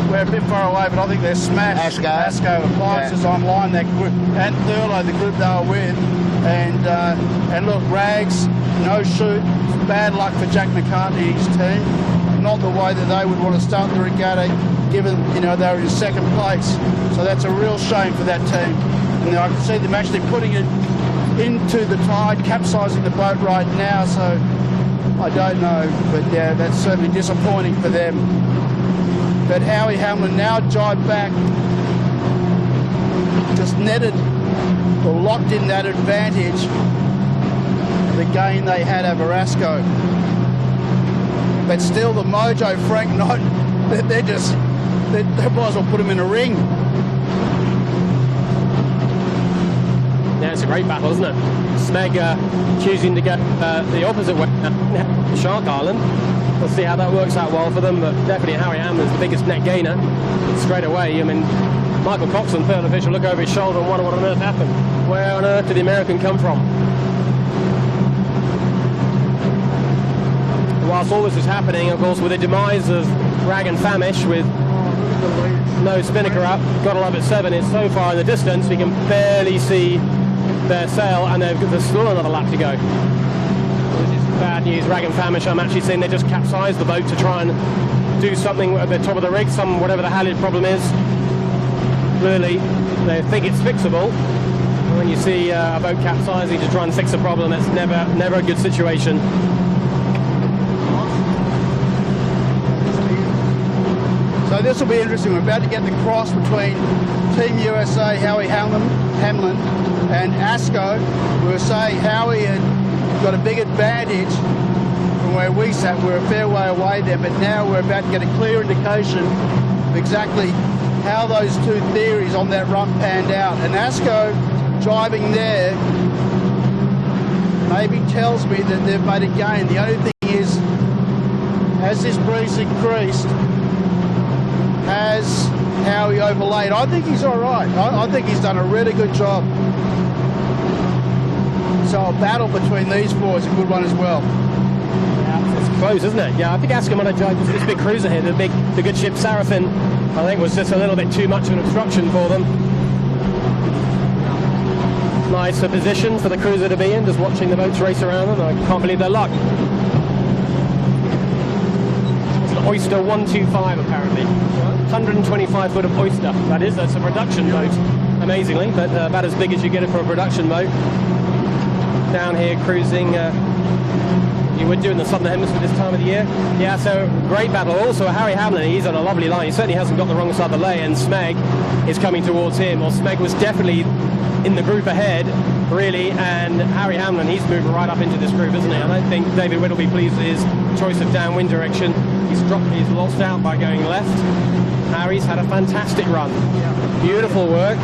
We're a bit far away, but I think they've smashed Asco, Appliances Online, that group, and Thurlow, the group they were with. And look, Rags, no shoot, bad luck for Jack McCartney and his team. Not the way that they would want to start the regatta, given, you know, they were in second place. So that's a real shame for that team. And I can see them actually putting it into the tide, capsizing the boat right now. So I don't know, but yeah, that's certainly disappointing for them. But Howie Hamlin now jibed back, just netted or locked in that advantage, the gain they had over Asco. But still, the Mojo, Frank Knight, they might as well put him in a ring. Yeah, it's a great battle, isn't it? Smeg choosing to get the opposite way, Shark Island. We'll see how that works out well for them, but definitely Howie Hamlin's the biggest net gainer straight away. I mean, Michael Coxon, third official, look over his shoulder and wonder what on earth happened. Where on earth did the American come from? Whilst all this is happening, of course, with the demise of Rag and Famish, with no spinnaker up, got to love it 7, it's so far in the distance we can barely see their sail, and there's still another lap to go. Which is bad news. Rag and Famish, I'm actually saying they just capsized the boat to try and do something at the top of the rig, whatever the halliard problem is. Really, they think it's fixable. When you see a boat capsizing to try and fix a problem, it's never a good situation. So this will be interesting. We're about to get the cross between Team USA, Howie Hamlin, and Asco. We were saying Howie had got a big advantage from where we sat. We're a fair way away there, but now we're about to get a clear indication of exactly how those two theories on that run panned out. And Asco driving there maybe tells me that they've made a gain. The only thing is, as this breeze increased, has Howie overlaid. I think he's all right. I think he's done a really good job. So a battle between these four is a good one as well. Yeah, it's close, isn't it? Yeah, I think Asco might have judged this big cruiser here, the good ship Seraphin, I think was just a little bit too much of an obstruction for them. Nice position for the cruiser to be in, just watching the boats race around them. I can't believe their luck. It's an Oyster 125 apparently. 125 foot of Oyster. That's a production boat, amazingly, but about as big as you get it for a production boat. Down here cruising, you would do in the Southern Hemisphere this time of the year. Yeah, so great battle. Also, Harry Hamlin, he's on a lovely line. He certainly hasn't got the wrong side of the lay, and Smeg is coming towards him. Well, Smeg was definitely in the group ahead, really, and Harry Hamlin, he's moving right up into this group, isn't he? I don't think David Whitt will be pleased with his choice of downwind direction. He's lost out by going left. Harry's had a fantastic run. Beautiful work.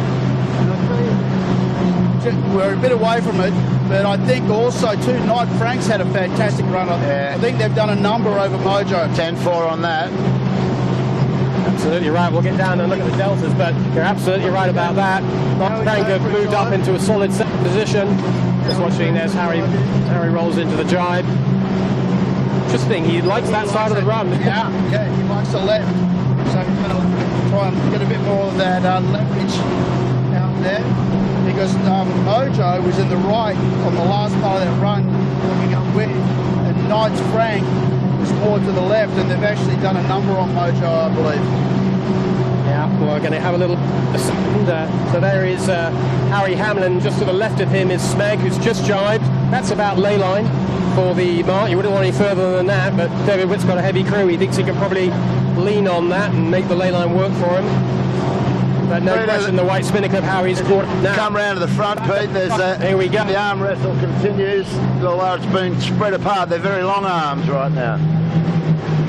We're a bit away from it, but I think also too, Knight Frank's had a fantastic run. I think they've done a number over Mojo. 10-4 on that. Absolutely right. We'll get down and look at the deltas, but you're absolutely right about that. Knight Frank have moved up into a solid second position. Just watching, there's Harry. Harry rolls into the jibe. Interesting, he likes that side of the run. Yeah, he likes the left. So he's going to try and get a bit more of that leverage out there. Because Mojo was in the right on the last part of that run, looking upwind, and Knight's Frank was more to the left, and they've actually done a number on Mojo, I believe. We're going to have a little so there is Harry Hamlin. Just to the left of him is Smeg, who's just jibed. That's about ley line for the mark. You wouldn't want any further than that, but David Witt's got a heavy crew. He thinks he can probably lean on that and make the ley line work for him. But no question, the white spinnaker of Harry's caught now. Come round to the front, Pete. There's here we go. The arm wrestle continues, although it's been spread apart. They're very long arms right now.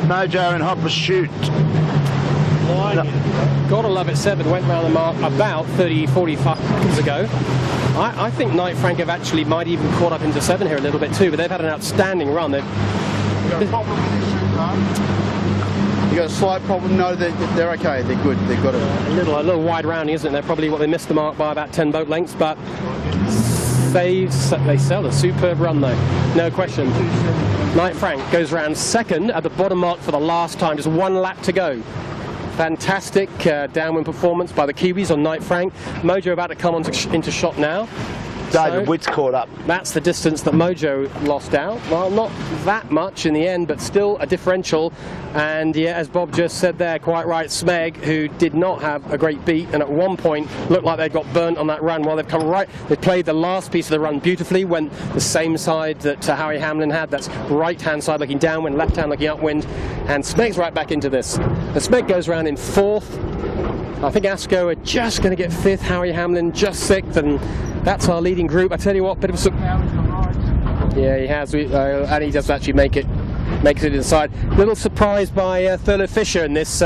Mojo in hot pursuit. Gotta love it, 7 went round the mark about 30-45 seconds ago. I think Knight Frank have actually might even caught up into 7 here a little bit too, but they've had an outstanding run. You got a slight problem? No, they're okay. They're good. They've got a little wide rounding, isn't it? They're probably they missed the mark by about 10 boat lengths, but they sell a superb run though, no question. Knight Frank goes round second at the bottom mark for the last time. Just 1 lap to go. Fantastic downwind performance by the Kiwis on Knight Frank. Mojo about to come into shot now. David Witt's caught up. That's the distance that Mojo lost out. Well, not that much in the end, but still a differential. And yeah, as Bob just said there, quite right, Smeg, who did not have a great beat, and at one point looked like they got burnt on that run. Well, they've come right. They played the last piece of the run beautifully, went the same side that Harry Hamlin had. That's right-hand side looking downwind, left-hand looking upwind, and Smeg's right back into this. The Smeg goes round in 4th. I think Asco are just going to get 5th, Harry Hamlin just 6th, and that's our leading group. I tell you what, bit of a yeah, he has, and he does actually makes it inside. Little surprised by Thurlow Fisher in this.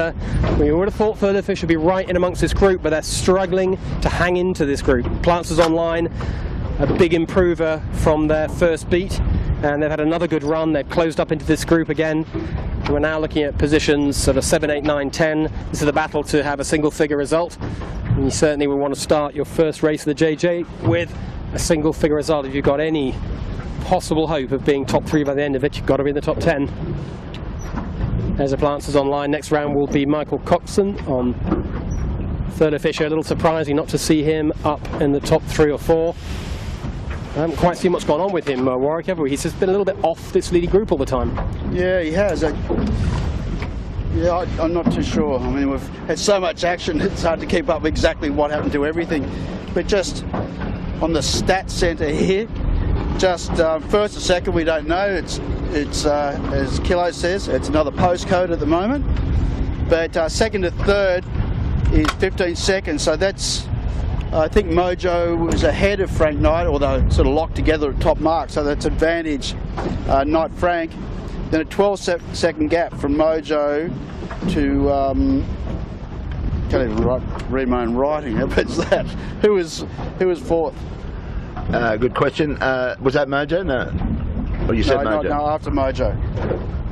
We would have thought Thurlow Fisher would be right in amongst this group, but they're struggling to hang into this group. Plants is online, a big improver from their first beat, and they've had another good run. They've closed up into this group again. We're now looking at positions sort of 7, 8, 9, 10. This is a battle to have a single figure result. And you certainly will want to start your first race of the JJ with a single figure result. If you've got any possible hope of being top 3 by the end of it, you've got to be in the top 10. There's a Lancers online. Next round will be Michael Coxon on Thurlow Fisher. A little surprising not to see him up in the top 3 or 4. I haven't quite seen what's gone on with him, Warwick, have we? He's just been a little bit off this leading group all the time. Yeah, he has. I'm not too sure. I mean, we've had so much action, it's hard to keep up exactly what happened to everything. But just on the stats centre here, just first or second, we don't know. It's as Kilo says, it's another postcode at the moment. But second to third is 15 seconds, so that's. I think Mojo was ahead of Frank Knight, although sort of locked together at top mark, so that's advantage Knight Frank. Then a 12-second gap from Mojo to can't even read my own writing. But it's that. Who was 4th? Good question. Was that Mojo? No. Or you said Mojo? No, after Mojo.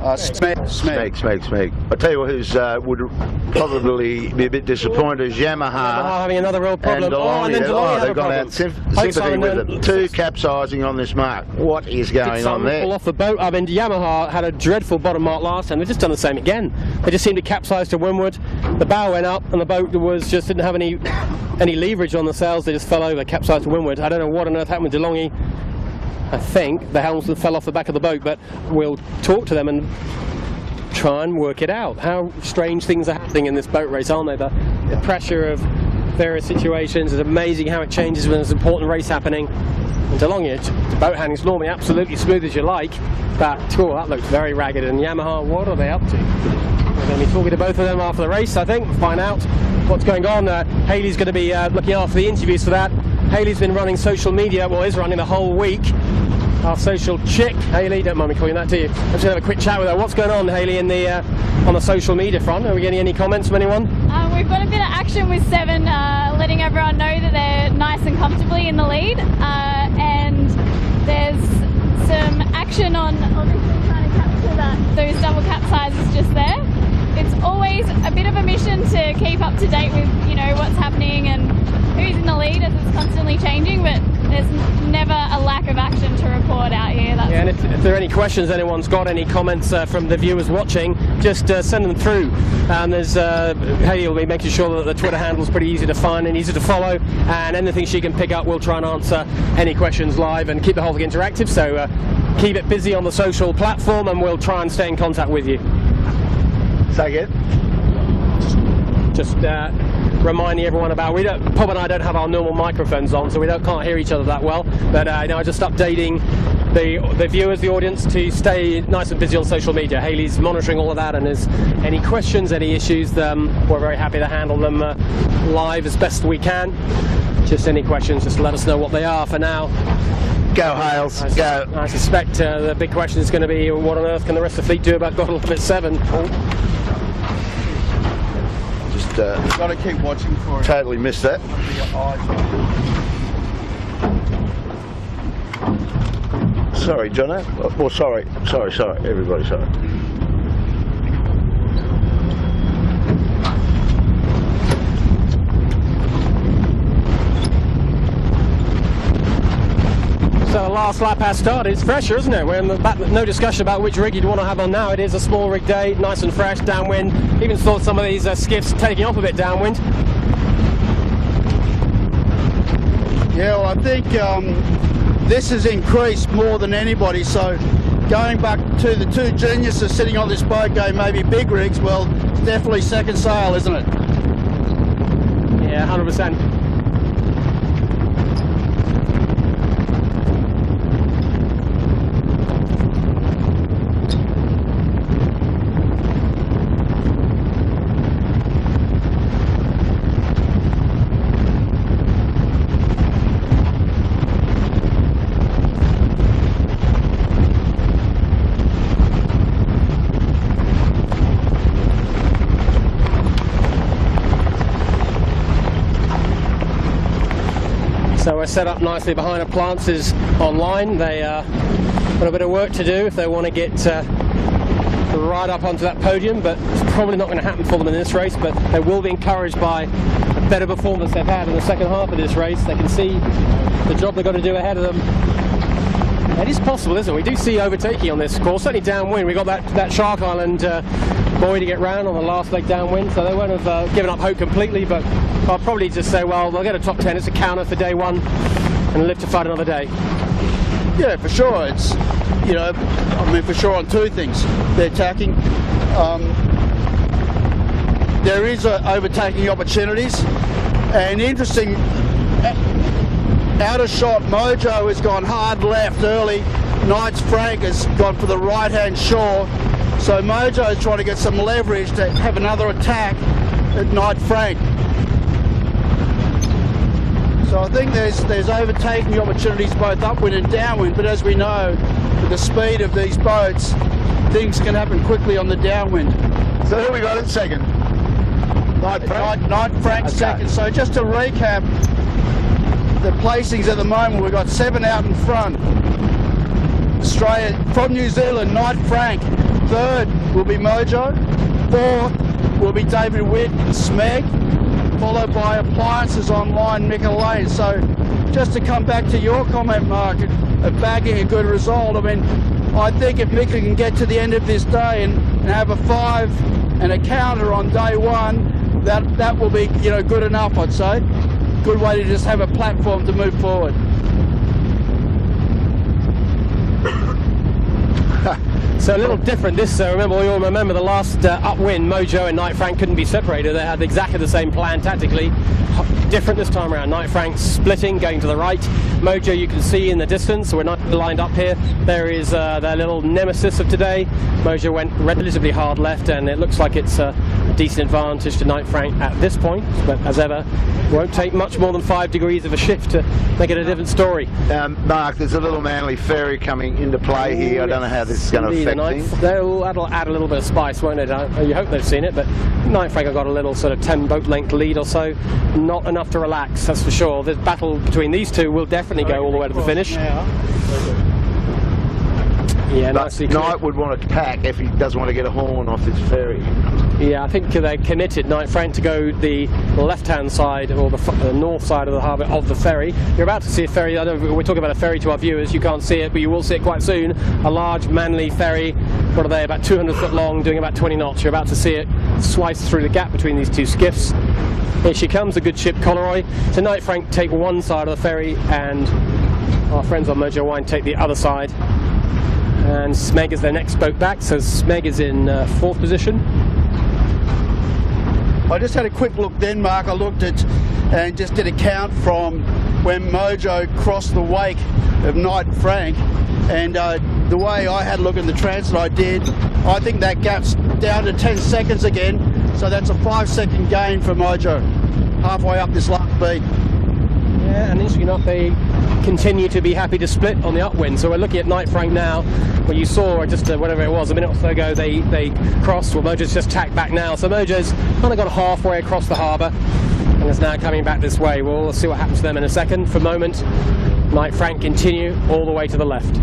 Smeg. I tell you what, who's would probably be a bit disappointed is Yamaha. Having another real problem. And DeLonghi, they've got out sympathy with it. 2 capsizing on this mark. What is going on there? Pull off the boat. I mean, Yamaha had a dreadful bottom mark last time. They've just done the same again. They just seemed to capsize to windward. The bow went up, and the boat didn't have any leverage on the sails. They just fell over, capsized to windward. I don't know what on earth happened with DeLonghi. I think the helmsman fell off the back of the boat, but we'll talk to them and try and work it out. How strange things are happening in this boat race, aren't they? The pressure of various situations is amazing how it changes when there's an important race happening. And DeLonghi, the boat handling is normally absolutely smooth as you like, but that looks very ragged. And Yamaha, what are they up to? We're going to be talking to both of them after the race, I think, find out what's going on. Hayley's going to be looking after the interviews for that. Hayley's been running social media, is running the whole week. Our social chick, Hayley, don't mind me calling that to you. I'm just going to have a quick chat with her. What's going on, Hayley, on the social media front? Are we getting any comments from anyone? We've got a bit of action with 7, letting everyone know that they're nice and comfortably in the lead. And there's some action on obviously trying to capture those double capsizes just there. It's always a bit of a mission to keep up to date with, what's happening and who's in the lead, as it's constantly changing, but there's never a lack of action to report out here. And if there are any questions, anyone's got any comments from the viewers watching, just send them through. And there's Hayley will be making sure that the Twitter handle is pretty easy to find and easy to follow, and anything she can pick up, we'll try and answer any questions live and keep the whole thing interactive. So keep it busy on the social platform, and we'll try and stay in contact with you. Say again. Just reminding everyone about, Bob and I don't have our normal microphones on, so we can't hear each other that well, but just updating the viewers, the audience, to stay nice and busy on social media. Hayley's monitoring all of that, and there's any questions, any issues, we're very happy to handle them live as best we can. Just any questions, just let us know what they are for now. Go Hales, go. I suspect the big question is going to be, what on earth can the rest of the fleet do about Gotland at 7? Just You've got to keep watching for it. totally missed that. Your eyes on. Sorry, Jono. Well, sorry, everybody, sorry. So the last lap has started. It's fresher, isn't it? We're in no discussion about which rig you'd want to have on now. It is a small rig day, nice and fresh, downwind. Even thought some of these skiffs taking off a bit downwind. Yeah, well, I think this has increased more than anybody. So going back to the two geniuses sitting on this boat going maybe big rigs, well, it's definitely second sail, isn't it? Yeah, 100%. So we're set up nicely behind. Appliances online. They got a bit of work to do if they want to get right up onto that podium, but it's probably not going to happen for them in this race. But they will be encouraged by a better performance they've had in the second half of this race. They can see the job they've got to do ahead of them. It is possible, isn't it? We do see overtaking on this course, certainly downwind. We got that Shark Island buoy to get round on the last leg downwind, so they won't have given up hope completely, but I'll probably just say, well, they'll get a top 10. It's a counter for day one and live to fight another day. Yeah, for sure. It's, for sure on two things. They're tacking. There is overtaking opportunities, and interesting, out of shot Mojo has gone hard left early. Knights Frank has gone for the right hand shore, so Mojo is trying to get some leverage to have another attack at Knight Frank. So I think there's overtaking opportunities both upwind and downwind, but as we know, with the speed of these boats, things can happen quickly on the downwind. So who we got in second? Knight Frank? Knight Frank Okay. second. So just to recap the placings at the moment, we've got 7 out in front. Australia, from New Zealand, Knight Frank. Third will be Mojo. Fourth will be David Witt and Smeg, followed by Appliances Online, Mika Lane. So just to come back to your comment, Mark, of bagging a good result, I think if Mika can get to the end of this day and have a 5 and a counter on day one, that will be good enough, I'd say. Good way to just have a platform to move forward. So a little different this, remember, we all remember the last upwind, Mojo and Knight Frank couldn't be separated. They had exactly the same plan tactically. Different this time around. Knight Frank splitting, going to the right. Mojo you can see in the distance, so we're not lined up here. There is their little nemesis of today. Mojo went relatively hard left, and it looks like it's a decent advantage to Knight Frank at this point, but as ever, won't take much more than 5 degrees of a shift to make it a different story. Mark, there's a little Manly ferry coming into play here. I don't know how this is going to affect things. That'll add a little bit of spice, won't it? You hope they've seen it, but Knight Frank have got a little sort of 10 boat length lead or so. Not enough to relax, that's for sure. The battle between these two will definitely go all the way to the finish. Yeah, nicely clear. Knight would want to pack if he doesn't want to get a horn off this ferry. Yeah, I think they committed Knight Frank to go the left-hand side or the north side of the harbour of the ferry. You're about to see a ferry. I know we're talking about a ferry to our viewers. You can't see it, but you will see it quite soon. A large Manly ferry. What are they? About 200 foot long, doing about 20 knots. You're about to see it slice through the gap between these two skiffs. Here she comes, a good ship, Conroy. So Knight Frank take one side of the ferry, and our friends on Mojo Wine take the other side. And Smeg is their next boat back, so Smeg is in 4th position. I just had a quick look then, Mark. I looked at and just did a count from when Mojo crossed the wake of Knight Frank, and the way I had a look at the transit I did, I think that gap's down to 10 seconds again, so that's a 5-second gain for Mojo halfway up this last beat. Yeah, and interesting enough, they continue to be happy to split on the upwind. So we're looking at Knight Frank now. Well, you saw just whatever it was, a minute or so ago, they crossed. Well, Mojo's just tacked back now. So Mojo's kind of got halfway across the harbour and is now coming back this way. We'll see what happens to them in a second. For a moment, Knight Frank continue all the way to the left.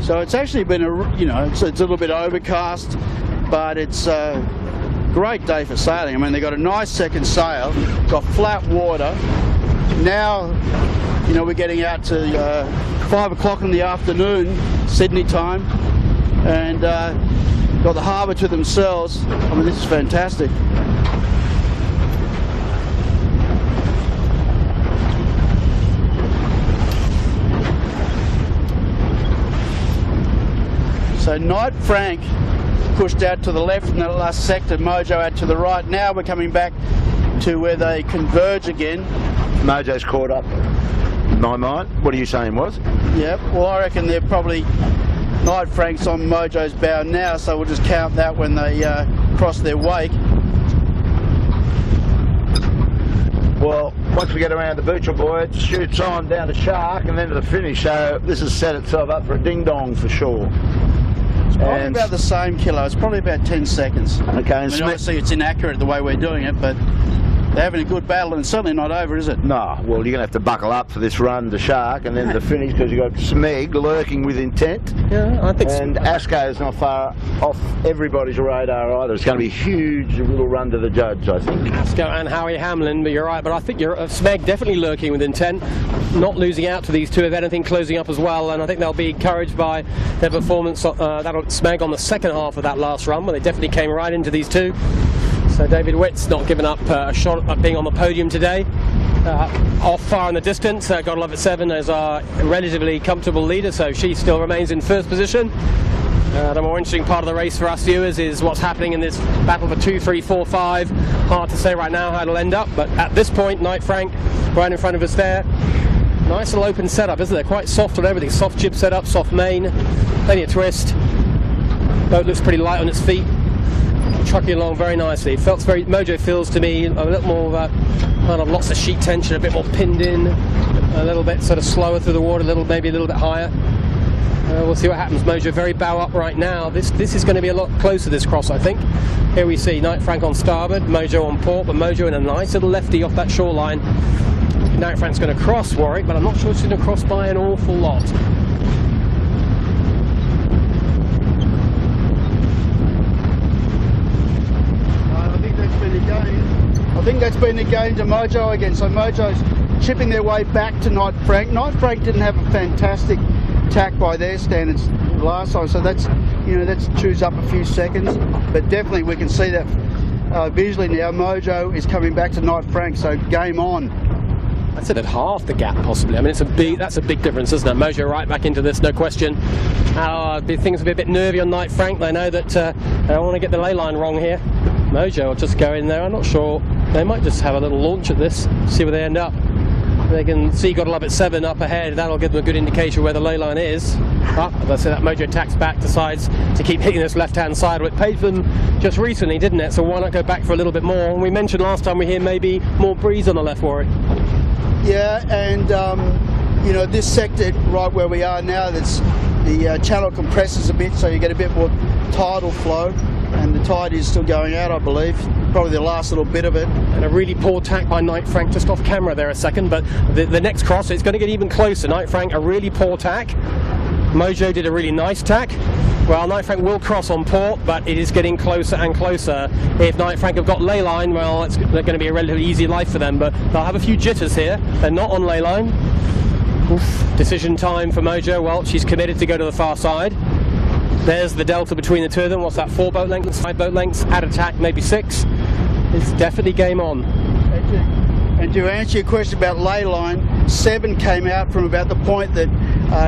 So it's actually been it's a little bit overcast, but it's a great day for sailing. I mean, they got a nice second sail, got flat water. Now, we're getting out to 5 o'clock in the afternoon, Sydney time, and got the harbour to themselves. I mean, this is fantastic. So Knight Frank pushed out to the left in the last sector, Mojo out to the right. Now we're coming back to where they converge again. Mojo's caught up, in my mind. What are you saying, was? Yep, well I reckon they're probably, Knight Frank's on Mojo's bow now, so we'll just count that when they cross their wake. Well, once we get around the Butcher Boy, it shoots on down to Shark and then to the finish, so this has set itself up for a ding-dong for sure. Probably about the same kilo. It's probably about 10 seconds. Okay, and I mean, obviously it's inaccurate the way we're doing it, but they're having a good battle, and it's certainly not over, is it? No, well, you're going to have to buckle up for this run to Shark and then the finish, because you've got Smeg lurking with intent. Yeah, I think so. And Asco's not far off everybody's radar either. It's going to be a huge little run to the judge, I think. Asco and Howie Hamlin, but you're right. But I think Smeg definitely lurking with intent, not losing out to these two, if anything, closing up as well. And I think they'll be encouraged by their performance, Smeg on the second half of that last run, where they definitely came right into these two. So David Witt's not given up a shot at being on the podium today. Off far in the distance, Gotta Love It 7 is our relatively comfortable leader, so she still remains in first position. The more interesting part of the race for us viewers is what's happening in this battle for 2, 3, 4, 5. Hard to say right now how it'll end up, but at this point, Knight Frank right in front of us there. Nice little open setup, isn't it? Quite soft on everything. Soft jib setup, soft main, plenty of twist. Boat looks pretty light on its feet. Trucking along very nicely. Mojo feels to me a little more kind of lots of sheet tension, a bit more pinned in, a little bit sort of slower through the water, maybe a little bit higher. We'll see what happens. Mojo very bow up right now. This is going to be a lot closer, this cross, I think. Here we see Knight Frank on starboard, Mojo on port, but Mojo in a nice little lefty off that shoreline. Knight Frank's going to cross Warwick, but I'm not sure she's going to cross by an awful lot. I think that's been a gain to Mojo again. So Mojo's chipping their way back to Knight Frank. Knight Frank didn't have a fantastic tack by their standards last time, so that's chews up a few seconds. But definitely we can see that visually now. Mojo is coming back to Knight Frank, so game on. I'd say that half the gap possibly. I mean, that's a big difference, isn't it? Mojo right back into this, no question. Things will be a bit nervy on Knight Frank. They know that they don't want to get the ley line wrong here. Mojo will just go in there. I'm not sure. They might just have a little launch at this, see where they end up. They can see Gotta Love It 7 up ahead. That'll give them a good indication where the ley line is. But as I say, that Mojo tacks back, decides to keep hitting this left-hand side. It paid for them just recently, didn't it? So why not go back for a little bit more? And we mentioned last time we hear maybe more breeze on the left, Warwick. Yeah, and this sector right where we are now, the channel compresses a bit, so you get a bit more tidal flow, and the tide is still going out, I believe. Probably the last little bit of it. And a really poor tack by Knight Frank, just off camera there a second, but the next cross, it's going to get even closer. Knight Frank, a really poor tack. Mojo did a really nice tack. Well, Knight Frank will cross on port, but it is getting closer and closer. If Knight Frank have got ley line, well, it's going to be a relatively easy life for them, but they'll have a few jitters here. They're not on ley line. Oof. Decision time for Mojo. Well, she's committed to go to the far side. There's the delta between the two of them. What's that, 4 boat lengths, 5 boat lengths? Add a tack, maybe 6. It's definitely game on. And to answer your question about ley line, 7 came out from about the point that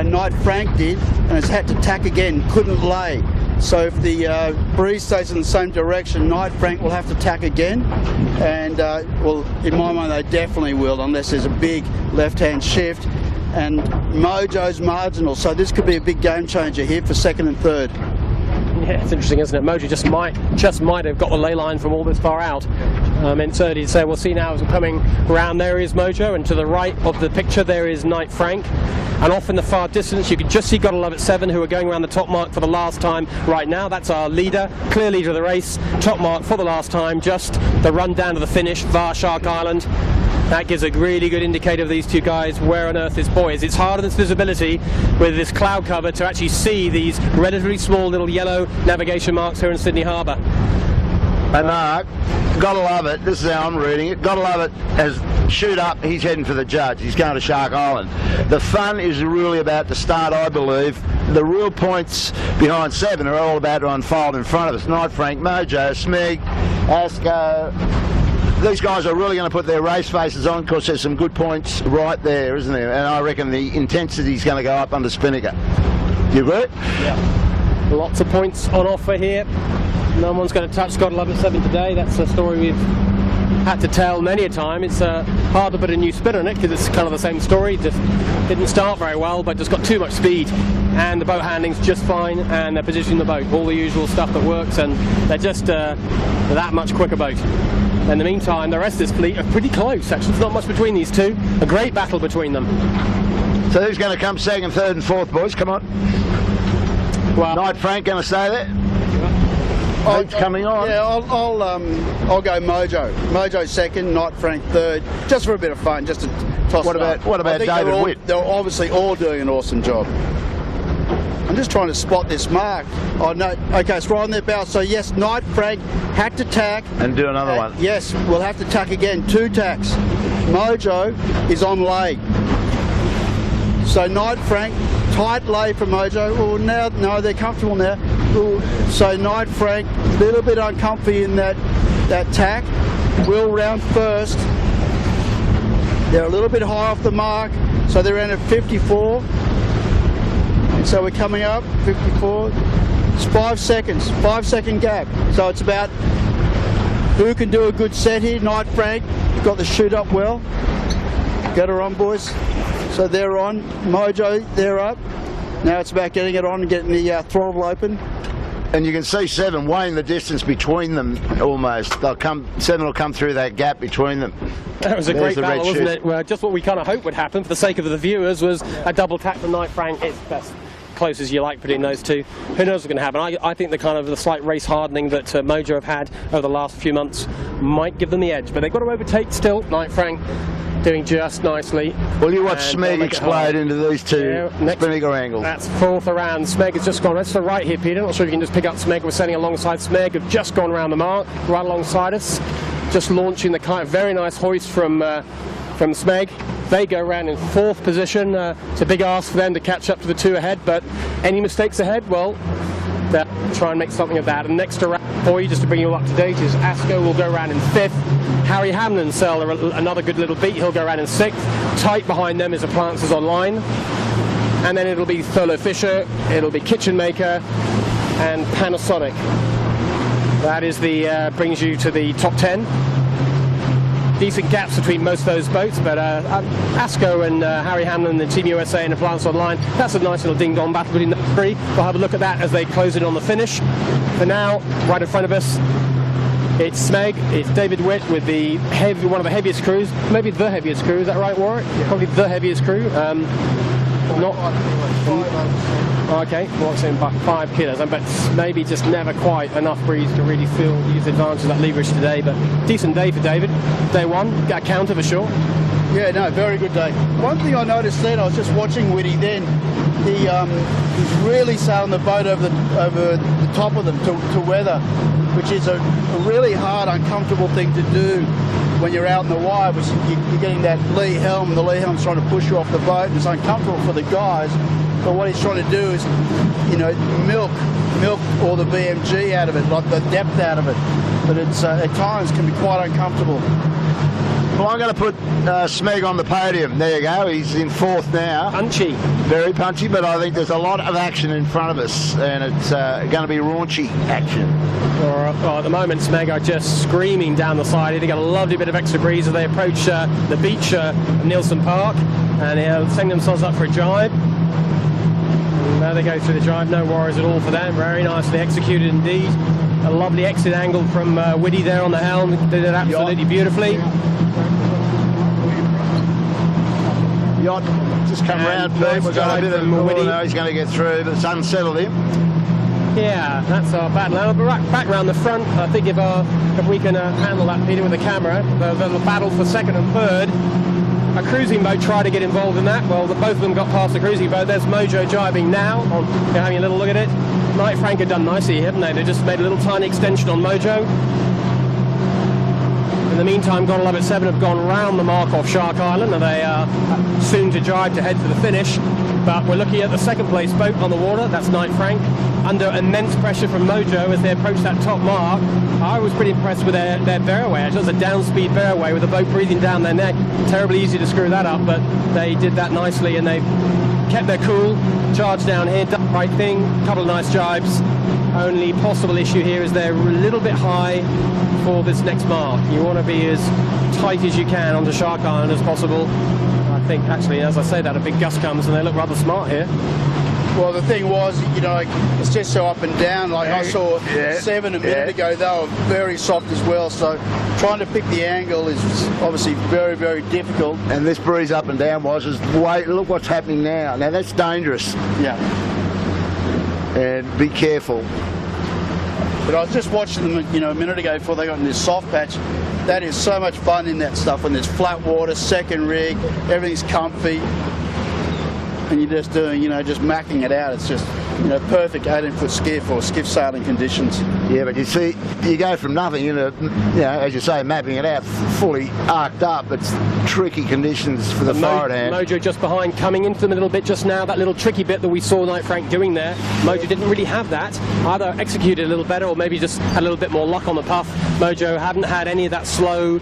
Knight Frank did, and has had to tack again, couldn't lay. So if the breeze stays in the same direction, Knight Frank will have to tack again, and well, in my mind they definitely will, unless there's a big left-hand shift. And Mojo's marginal, so this could be a big game changer here for second and third. Yeah, it's interesting, isn't it? Mojo just might have got the ley line from all this far out. And certainly to say, we'll see now as we're coming round, there is Mojo, and to the right of the picture there is Knight Frank. And off in the far distance you can just see Gotta Love It 7, who are going around the top mark for the last time right now. That's our leader, clear leader of the race, top mark for the last time, just the run down to the finish via Shark Island. That gives a really good indicator of these two guys, where on earth this boy is. It's hard on this visibility with this cloud cover to actually see these relatively small little yellow navigation marks here in Sydney Harbour. And Mark, Gotta Love It, this is how I'm reading it, Gotta Love It has shoot up, he's heading for the judge, he's going to Shark Island. The fun is really about to start, I believe. The real points behind 7 are all about to unfold in front of us. Knight Frank, Mojo, Smeg, Asco. These guys are really going to put their race faces on, because there's some good points right there, isn't there? And I reckon the intensity is going to go up under Spinnaker. Do you agree? Yeah. Lots of points on offer here. No one's going to touch Gotta Love It 7 today. That's a story we've had to tell many a time. It's hard to put a new spin on it, because it's kind of the same story. Just didn't start very well, but just got too much speed. And the boat handling's just fine, and they're positioning the boat. All the usual stuff that works, and they're just that much quicker boat. In the meantime, the rest of this fleet are pretty close, actually. There's not much between these two. A great battle between them. So who's going to come second, third and fourth, boys? Come on. Well, Knight Frank going to stay there? Heat's coming on. Yeah, I'll go Mojo. Mojo second, Knight Frank third, just for a bit of fun, just to toss What it up. about David Witt? They're obviously all doing an awesome job. I'm just trying to spot this mark. Oh no, okay, it's right on their bow. So yes, Knight Frank had to tack. And do another one. Yes, we'll have to tack again, 2 tacks. Mojo is on lay. So Knight Frank, tight lay for Mojo. Oh, now, no, they're comfortable now. Ooh, so Knight Frank, a little bit uncomfy in that tack. Will round first. They're a little bit high off the mark, so they're in at 54. So we're coming up, 54, it's 5 seconds, 5-second gap. So it's about who can do a good set here. Knight Frank got the shoot up well. Get her on, boys. So they're on, Mojo, they're up. Now it's about getting it on and getting the throttle open. And you can see 7 weighing the distance between them almost. 7 will come through that gap between them. That was a There's great the red battle, wasn't shoot. it? Well, just what we kind of hoped would happen for the sake of the viewers was a double tack from Knight Frank. It's best close as you like between those two. Who knows what's going to happen? I think the slight race hardening that Mojo have had over the last few months might give them the edge, but they've got to overtake still. Knight Frank doing just nicely. Well, you watch Smeg explode into these two Spinnaker angles. That's 4th around. Smeg has just gone right to the right here, Peter. Not sure if you can just pick up Smeg. We're sailing alongside Smeg, have just gone around the mark, right alongside us, just launching the kite. Very nice hoist from Smeg. They go around in 4th position. It's a big ask for them to catch up to the 2 ahead, but any mistakes ahead, well, they'll try and make something of that. And next around for you, just to bring you all up to date, is Asco will go around in 5th. Harry Hamlin sell another good little beat. He'll go around in 6th. Tight behind them is Appliances Online. And then it'll be Thurlow Fisher, it'll be Kitchen Maker, and Panasonic. That is brings you to the top 10. Decent gaps between most of those boats, but Asco and Harry Hamlin and Team USA and Appliance Online, that's a nice little ding-dong battle between the 3. We'll have a look at that as they close in on the finish. For now, right in front of us, it's Smeg, it's David Witt with one of the heaviest crews, maybe the heaviest crew, is that right, Warwick? Yeah. Probably the heaviest crew. Okay, what's in about 5 kilos, but maybe just never quite enough breeze to really use advantage of that leverage today. But decent day for David. Day 1, got a counter for sure. Yeah, no, very good day. One thing I noticed then, I was just watching Whitty then, he's really sailing the boat over the top of them to weather, which is a really hard, uncomfortable thing to do when you're out in the wire, which you're getting that lee helm, and the lee helm's trying to push you off the boat, and it's uncomfortable for the guys. But what he's trying to do is, milk all the BMG out of it, like the depth out of it. But it's at times can be quite uncomfortable. Well, I'm going to put Smeg on the podium. There you go. He's in 4th now. Punchy. Very punchy, but I think there's a lot of action in front of us, and it's going to be raunchy action. Well, at the moment, Smeg are just screaming down the side here. They got a lovely bit of extra breeze as they approach the beach of Nielsen Park, and they're setting themselves up for a jibe. And there they go through the jibe. No worries at all for them. Very nicely executed indeed. A lovely exit angle from Widdy there on the helm. Did it absolutely beautifully. Yacht just come round, Pete. We've got a bit of Widdy. No, he's going to get through, but it's unsettled him. Yeah, that's our battle. Now, back round the front, I think if we can handle that, Peter, with the camera, the battle for 2nd and 3rd. A cruising boat tried to get involved in that. Well, both of them got past the cruising boat. There's Mojo jibing now. You're having a little look at it. Knight Frank have done nicely, haven't they? They just made a little tiny extension on Mojo. In the meantime, Gone Love at 7 have gone round the mark off Shark Island, and they are soon to jibe to head for the finish. But we're looking at the 2nd place boat on the water. That's Knight Frank, under immense pressure from Mojo as they approach that top mark. I was pretty impressed with their bearaway. Actually, it was a down-speed bearaway with the boat breathing down their neck. Terribly easy to screw that up, but they did that nicely, and they kept their cool, charged down here, done the right thing, a couple of nice jibes. Only possible issue here is they're a little bit high for this next mark. You want to be as tight as you can onto Shark Island as possible. I think, actually, as I say that, a big gust comes and they look rather smart here. Well, the thing was, you know, it's just so up and down. Like I saw 7 a minute ago, they were very soft as well. So trying to pick the angle is obviously very, very difficult. And this breeze up and down look what's happening now. Now that's dangerous. Yeah. And be careful. But I was just watching them, you know, a minute ago before they got in this soft patch. That is so much fun in that stuff when there's flat water, 2nd rig, everything's comfy. And you're just doing, you know, just macking it out. It's just, you know, perfect 18-foot skiff or skiff sailing conditions. Yeah, but you see, you go from nothing, you know, as you say, mapping it out, fully arced up. It's tricky conditions for the forward hand. Mojo just behind, coming into them a little bit just now. That little tricky bit that we saw Knight Frank doing there. Mojo didn't really have that. Either executed a little better or maybe just had a little bit more luck on the puff. Mojo hadn't had any of that slow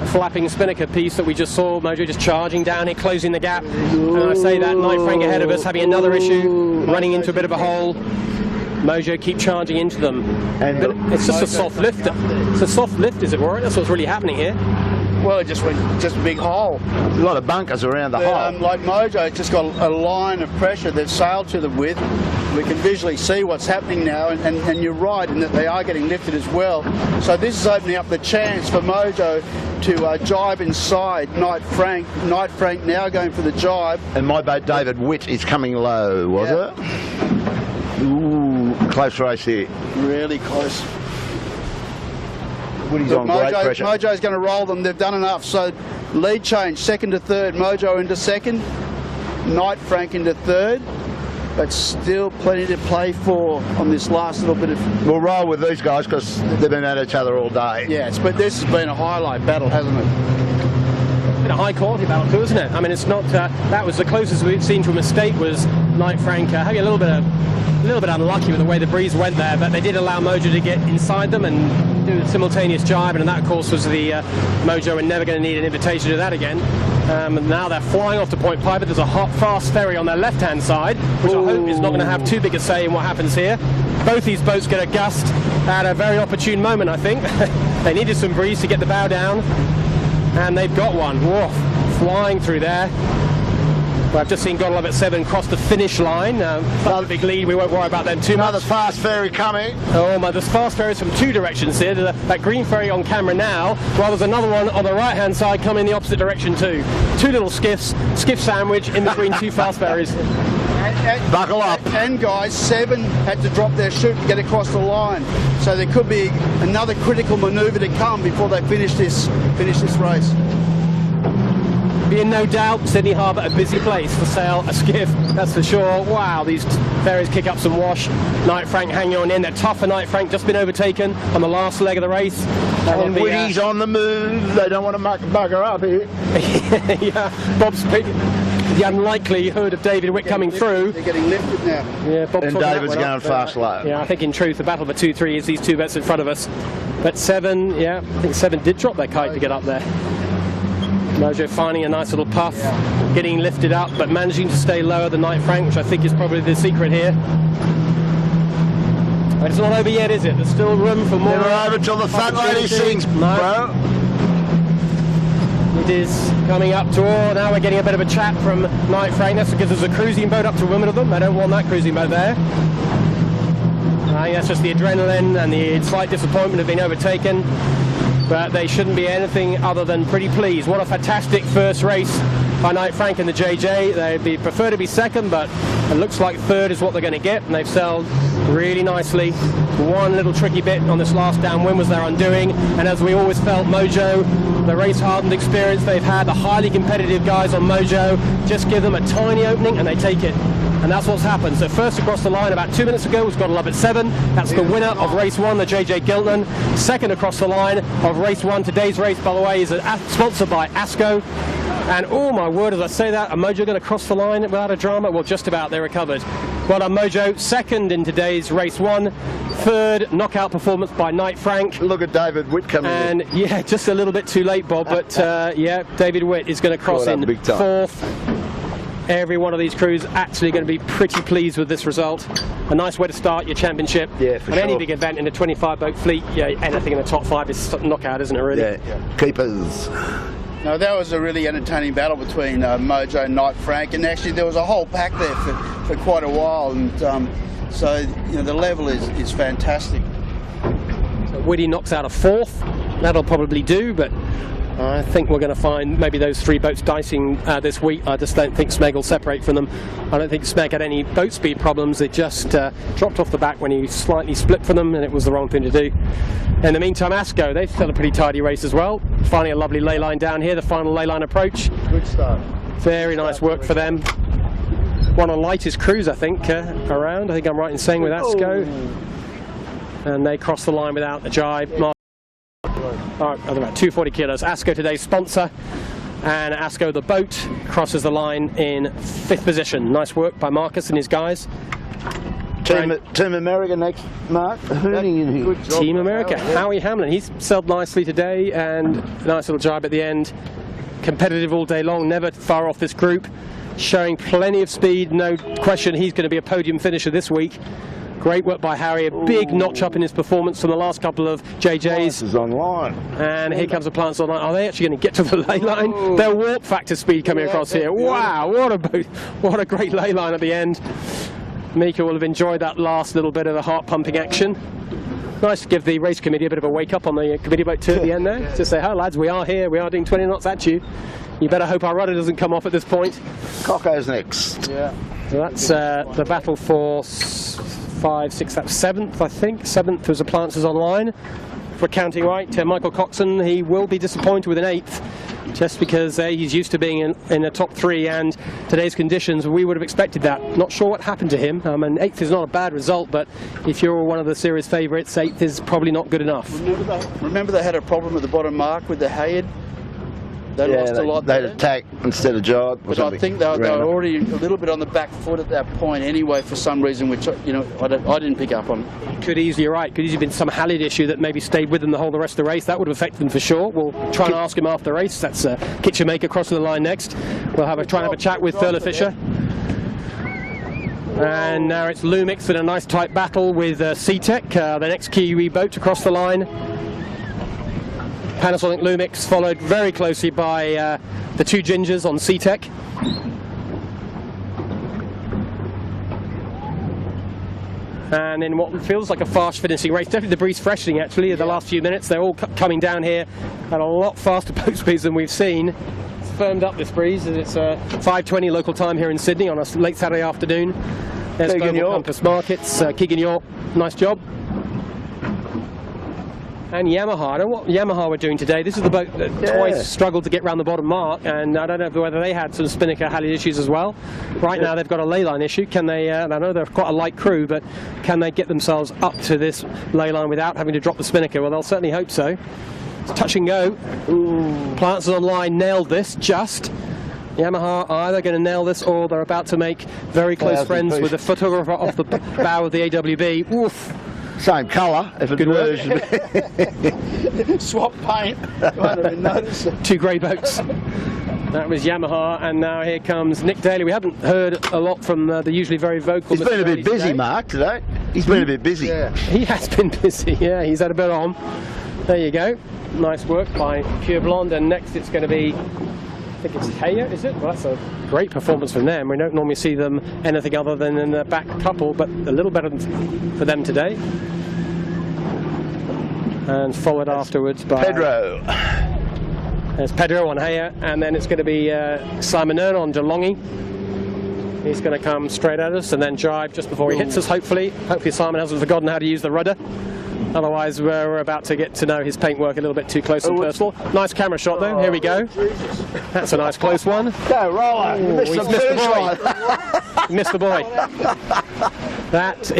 flapping spinnaker piece that we just saw. Mojo just charging down here, closing the gap. And I say that, Knight Frank ahead of us, having another issue, running into a bit of a hole. Mojo keep charging into them. And it's just a soft lift. It's a soft lift, as it were. That's what's really happening here. Well, it just went just a big hole. A lot of bunkers around the hole. Like Mojo, just got a line of pressure they've sailed to them with. We can visually see what's happening now, and you're right in that they are getting lifted as well. So this is opening up the chance for Mojo to jibe inside Knight Frank. Knight Frank now going for the jibe. And my boat, David Witt, is coming low, was it? Ooh, close race here. Really close. Woody's on great pressure. Mojo's going to roll them. They've done enough. So lead change, 2nd to 3rd. Mojo into 2nd. Knight Frank into 3rd. But still plenty to play for on this last little bit of... We'll roll with these guys because they've been at each other all day. Yes, but this has been a highlight battle, hasn't it? Been a high quality battle too, isn't it? I mean, it's not... that was the closest we've seen to a mistake was Knight Frank having a little bit unlucky with the way the breeze went there, but they did allow Mojo to get inside them and do the simultaneous jibe, and that, of course, was the Mojo, and never going to need an invitation to do that again. And now they're flying off to Point Piper. There's a hot, fast ferry on their left-hand side, which I hope is not going to have too big a say in what happens here. Both these boats get a gust at a very opportune moment, I think. They needed some breeze to get the bow down, and they've got one. Whoa, flying through there. Well, I've just seen Gone Love at 7 cross the finish line. Another big lead, we won't worry about them too much. Another fast ferry coming. Oh my, there's fast ferries from 2 directions here. There's that green ferry on camera now, while there's another one on the right hand side coming in the opposite direction too. 2 little skiffs, skiff sandwich in between 2 fast ferries. Buckle up. And guys, 7 had to drop their chute to get across the line. So there could be another critical manoeuvre to come before they finish this race. Be in no doubt, Sydney Harbour a busy place to sail a skiff, that's for sure. Wow, these ferries kick up some wash. Knight Frank hanging on in. They're tough for Knight Frank, just been overtaken on the last leg of the race. And Woody's on the move. They don't want to bugger up here. Yeah, Bob's speaking. The unlikelihood of David Witt coming through. They're getting lifted now. Yeah, Bob's and David's going fast low. Yeah, I think in truth the battle for 2-3 is these 2 boats in front of us. But 7, yeah, I think 7 did drop their kite to get up there. Mojo finding a nice little puff, getting lifted up, but managing to stay lower than Knight Frank, which I think is probably the secret here. But it's not over yet, is it? There's still room for more. Never over till the fat lady sings, bro. It is coming up to all. Now we're getting a bit of a chat from Knight Frank. That's because there's a cruising boat up to Wimbledon. They don't want that cruising boat there. I think that's just the adrenaline and the slight disappointment of being overtaken. But they shouldn't be anything other than pretty pleased. What a fantastic first race by Knight Frank and the JJ. They'd prefer to be second, but it looks like third is what they're going to get, and they've sailed really nicely. One little tricky bit on this last downwind was their undoing, and as we always felt, Mojo, the race-hardened experience they've had, the highly competitive guys on Mojo, just give them a tiny opening and they take it. And that's what's happened. So first across the line about 2 minutes ago was Got to Love It 7. That's the winner of race 1, the JJ Giltinan. Second across the line of race 1. Today's race, by the way, is sponsored by ASCO. And oh my word, as I say that, are Mojo going to cross the line without a drama? Well, just about, they recovered. Well done, Mojo. Second in today's race 1. Third knockout performance by Knight Frank. Look at David Witt coming in. And yeah, just a little bit too late, Bob, but yeah, David Witt is going to cross in fourth. Every one of these crews actually going to be pretty pleased with this result. A nice way to start your championship. Yeah, for and sure. any big event in a 25-boat fleet, yeah, anything in the top 5 is knockout, isn't it, really? Yeah. Keepers. No, that was a really entertaining battle between Mojo and Knight Frank, and actually there was a whole pack there for quite a while, and so you know, the level is fantastic. So Woody knocks out a fourth. That'll probably do, but I think we're going to find maybe those 3 boats dicing this week. I just don't think Smeg will separate from them. I don't think Smeg had any boat speed problems. It just dropped off the back when he slightly split from them, and it was the wrong thing to do. In the meantime, ASCO, they've still a pretty tidy race as well. Finding a lovely ley line down here, the final ley line approach. Good start. Very nice work for them. One of the lightest crews, I think, around. I think I'm right in saying with ASCO. And they cross the line without a jibe. About 240 kilos. ASCO today's sponsor, and ASCO the boat crosses the line in 5th position. Nice work by Marcus and his guys. Team America next, Mark. Hooning in here. Team America, Howie Hamlin. He's sailed nicely today, and a nice little jibe at the end. Competitive all day long, never far off this group. Showing plenty of speed, no question he's going to be a podium finisher this week. Great work by Harry, a big notch up in his performance from the last couple of JJs. Is online. And here comes the plants online. Are they actually going to get to the ley line? Their warp factor speed coming across here. Wow, what a boat, what a great ley line at the end. Mika will have enjoyed that last little bit of the heart pumping action. Nice to give the race committee a bit of a wake up on the committee boat too at the end there. To say, hey lads, we are here, we are doing 20 knots at you. You better hope our rudder doesn't come off at this point. Cocko's next. Yeah. So that's the battle for 5, 6, that's 7th, I think. 7th was the Planters online. If we're counting right, Michael Coxon, he will be disappointed with an 8th. Just because he's used to being in the top 3, and today's conditions, we would have expected that. Not sure what happened to him. And 8th is not a bad result, but if you're one of the series favourites, 8th is probably not good enough. Remember they had a problem at the bottom mark with the halyard? They lost a lot they'd there. attack instead of jibe. But I think they were already a little bit on the back foot at that point anyway, for some reason, which I didn't pick up on. Could easily, you're right, could easily have been some halyard issue that maybe stayed with them the whole rest of the race. That would have affected them for sure. We'll try and ask him after the race. That's Kitchen Maker crossing the line next. We'll try and have a chat with Thurler Fisher. And now it's Lumix in a nice tight battle with SeaTech, the next Kiwi boat to cross the line. Panasonic Lumix followed very closely by the 2 Gingers on SeaTech. And in what feels like a fast finishing race, definitely the breeze freshening actually in the last few minutes. They're all coming down here at a lot faster boat speeds than we've seen. It's firmed up, this breeze, and it's 5:20 local time here in Sydney on a late Saturday afternoon. There's Global Compass Markets, Keegan York, nice job. And Yamaha, I don't know what Yamaha were doing today. This is the boat that twice struggled to get round the bottom mark, and I don't know whether they had some spinnaker halyard issues as well. Right now they've got a ley line issue. Can they, and I know they're quite a light crew, but can they get themselves up to this ley line without having to drop the spinnaker? Well, they'll certainly hope so. It's touch and go. Plants online nailed this, just. Yamaha are either going to nail this, or they're about to make very close friends with the photographer off the bow of the AWB. Oof. Same colour, if it Good work. was. Swap paint. I won't even notice it. 2 grey boats. That was Yamaha, and now here comes Nick Daly. We haven't heard a lot from the usually very vocal. He's Mr. been a bit Daly busy, today. Mark, today. He's been a bit busy. Yeah. He has been busy, yeah, he's had a bit on. There you go. Nice work by Pure Blonde, and next it's going to be, I think it's Haya, is it? Well, that's a great performance from them. We don't normally see them anything other than in the back couple, but a little better for them today. And followed afterwards by... Pedro. There's Pedro on Haya, and then it's going to be Simon Ern on DeLonghi. He's going to come straight at us and then drive just before he hits us, hopefully. Hopefully Simon hasn't forgotten how to use the rudder. Otherwise, we're about to get to know his paintwork a little bit too close and personal. Nice camera shot, though. Here we go. That's a nice close one. Go, roller. You missed he's the missed the finish boy. line. Missed the boy. That's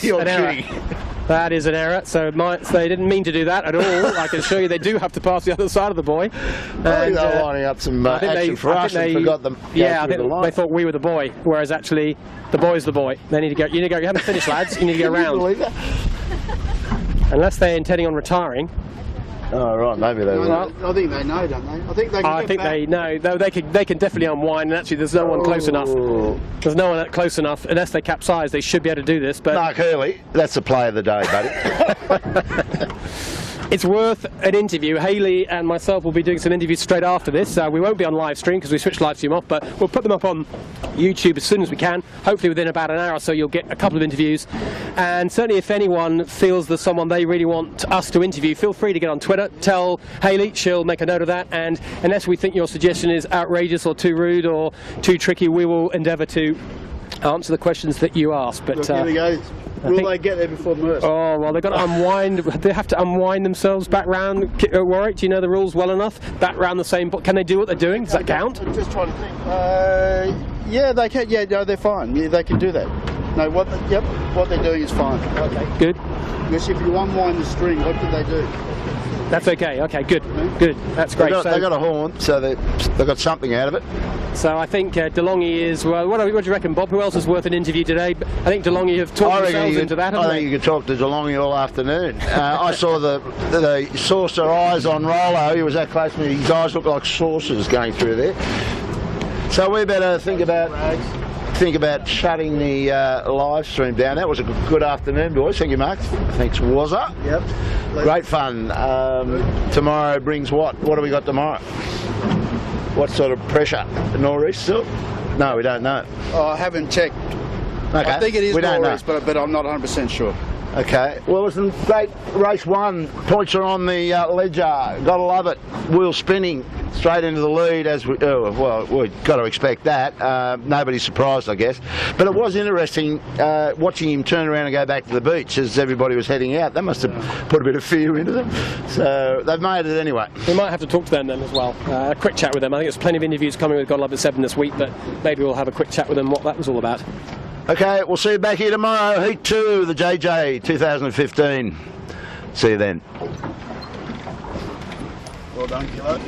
You're an error. kidding. That is an error. So they didn't mean to do that at all. I can assure you they do have to pass the other side of the buy. I think they were lining up some action for us and forgot them. Yeah, I think they thought we were the boy, whereas actually the boy's the boy. They need to go. You need to go. You haven't finished, lads. You need to go round. Unless they're intending on retiring. Oh, right, maybe they will. I think they know, don't they? I think they can I get think back. they know. They can definitely unwind. And actually, there's no one close enough. There's no one close enough. Unless they capsize, they should be able to do this. But Mark Hurley, that's the play of the day, buddy. it's worth an interview. Hayley and myself will be doing some interviews straight after this. We won't be on live stream because we switched live stream off, but we'll put them up on YouTube as soon as we can. Hopefully within about an hour or so you'll get a couple of interviews. And certainly if anyone feels there's someone they really want us to interview, feel free to get on Twitter. Tell Hayley, she'll make a note of that. And unless we think your suggestion is outrageous or too rude or too tricky, we will endeavour to answer the questions that you ask. But Look, here we go. Will they get there before Merce? oh, well, they've got to unwind. They have to unwind themselves back round. Warwick, do you know the rules well enough? Back round the same. Can they do what they're doing? Does that count? I'm just trying to think. Yeah, they can. Yeah, no, they're fine. Yeah, they can do that. No, what they're doing is fine. Okay, good. Because if you unwind the string, what do they do? That's okay. Okay, good. Good. That's great. They got a horn, so they got something out of it. So I think DeLonghi is, well, what do you reckon, Bob? Who else is worth an interview today? I think DeLonghi have talked themselves into that, haven't I think you could talk to DeLonghi all afternoon. I saw the saucer eyes on Rollo. He was that close to me. His eyes looked like saucers going through there. So we better think about shutting the live stream down. That was a good afternoon, boys. Thank you, Mark. Thanks, Wazza. Yep. Great fun. Tomorrow brings what? What do we got tomorrow? What sort of pressure? Northeast still? No, we don't know. Oh, I haven't checked. Okay. I think it is we don't Norris, know. but I'm not 100% sure. Okay. Well, it was a great race one. Points are on the ledger. Gotta love it. Wheel spinning straight into the lead as we. Well, we've got to expect that. Nobody's surprised, I guess. But it was interesting watching him turn around and go back to the beach as everybody was heading out. That must have put a bit of fear into them. So they've made it anyway. We might have to talk to them then as well. A quick chat with them. I think there's plenty of interviews coming with God Love at 7 this week, but maybe we'll have a quick chat with them what that was all about. Okay, we'll see you back here tomorrow. Heat 2, the JJ 2015. See you then. Well done, Kilo.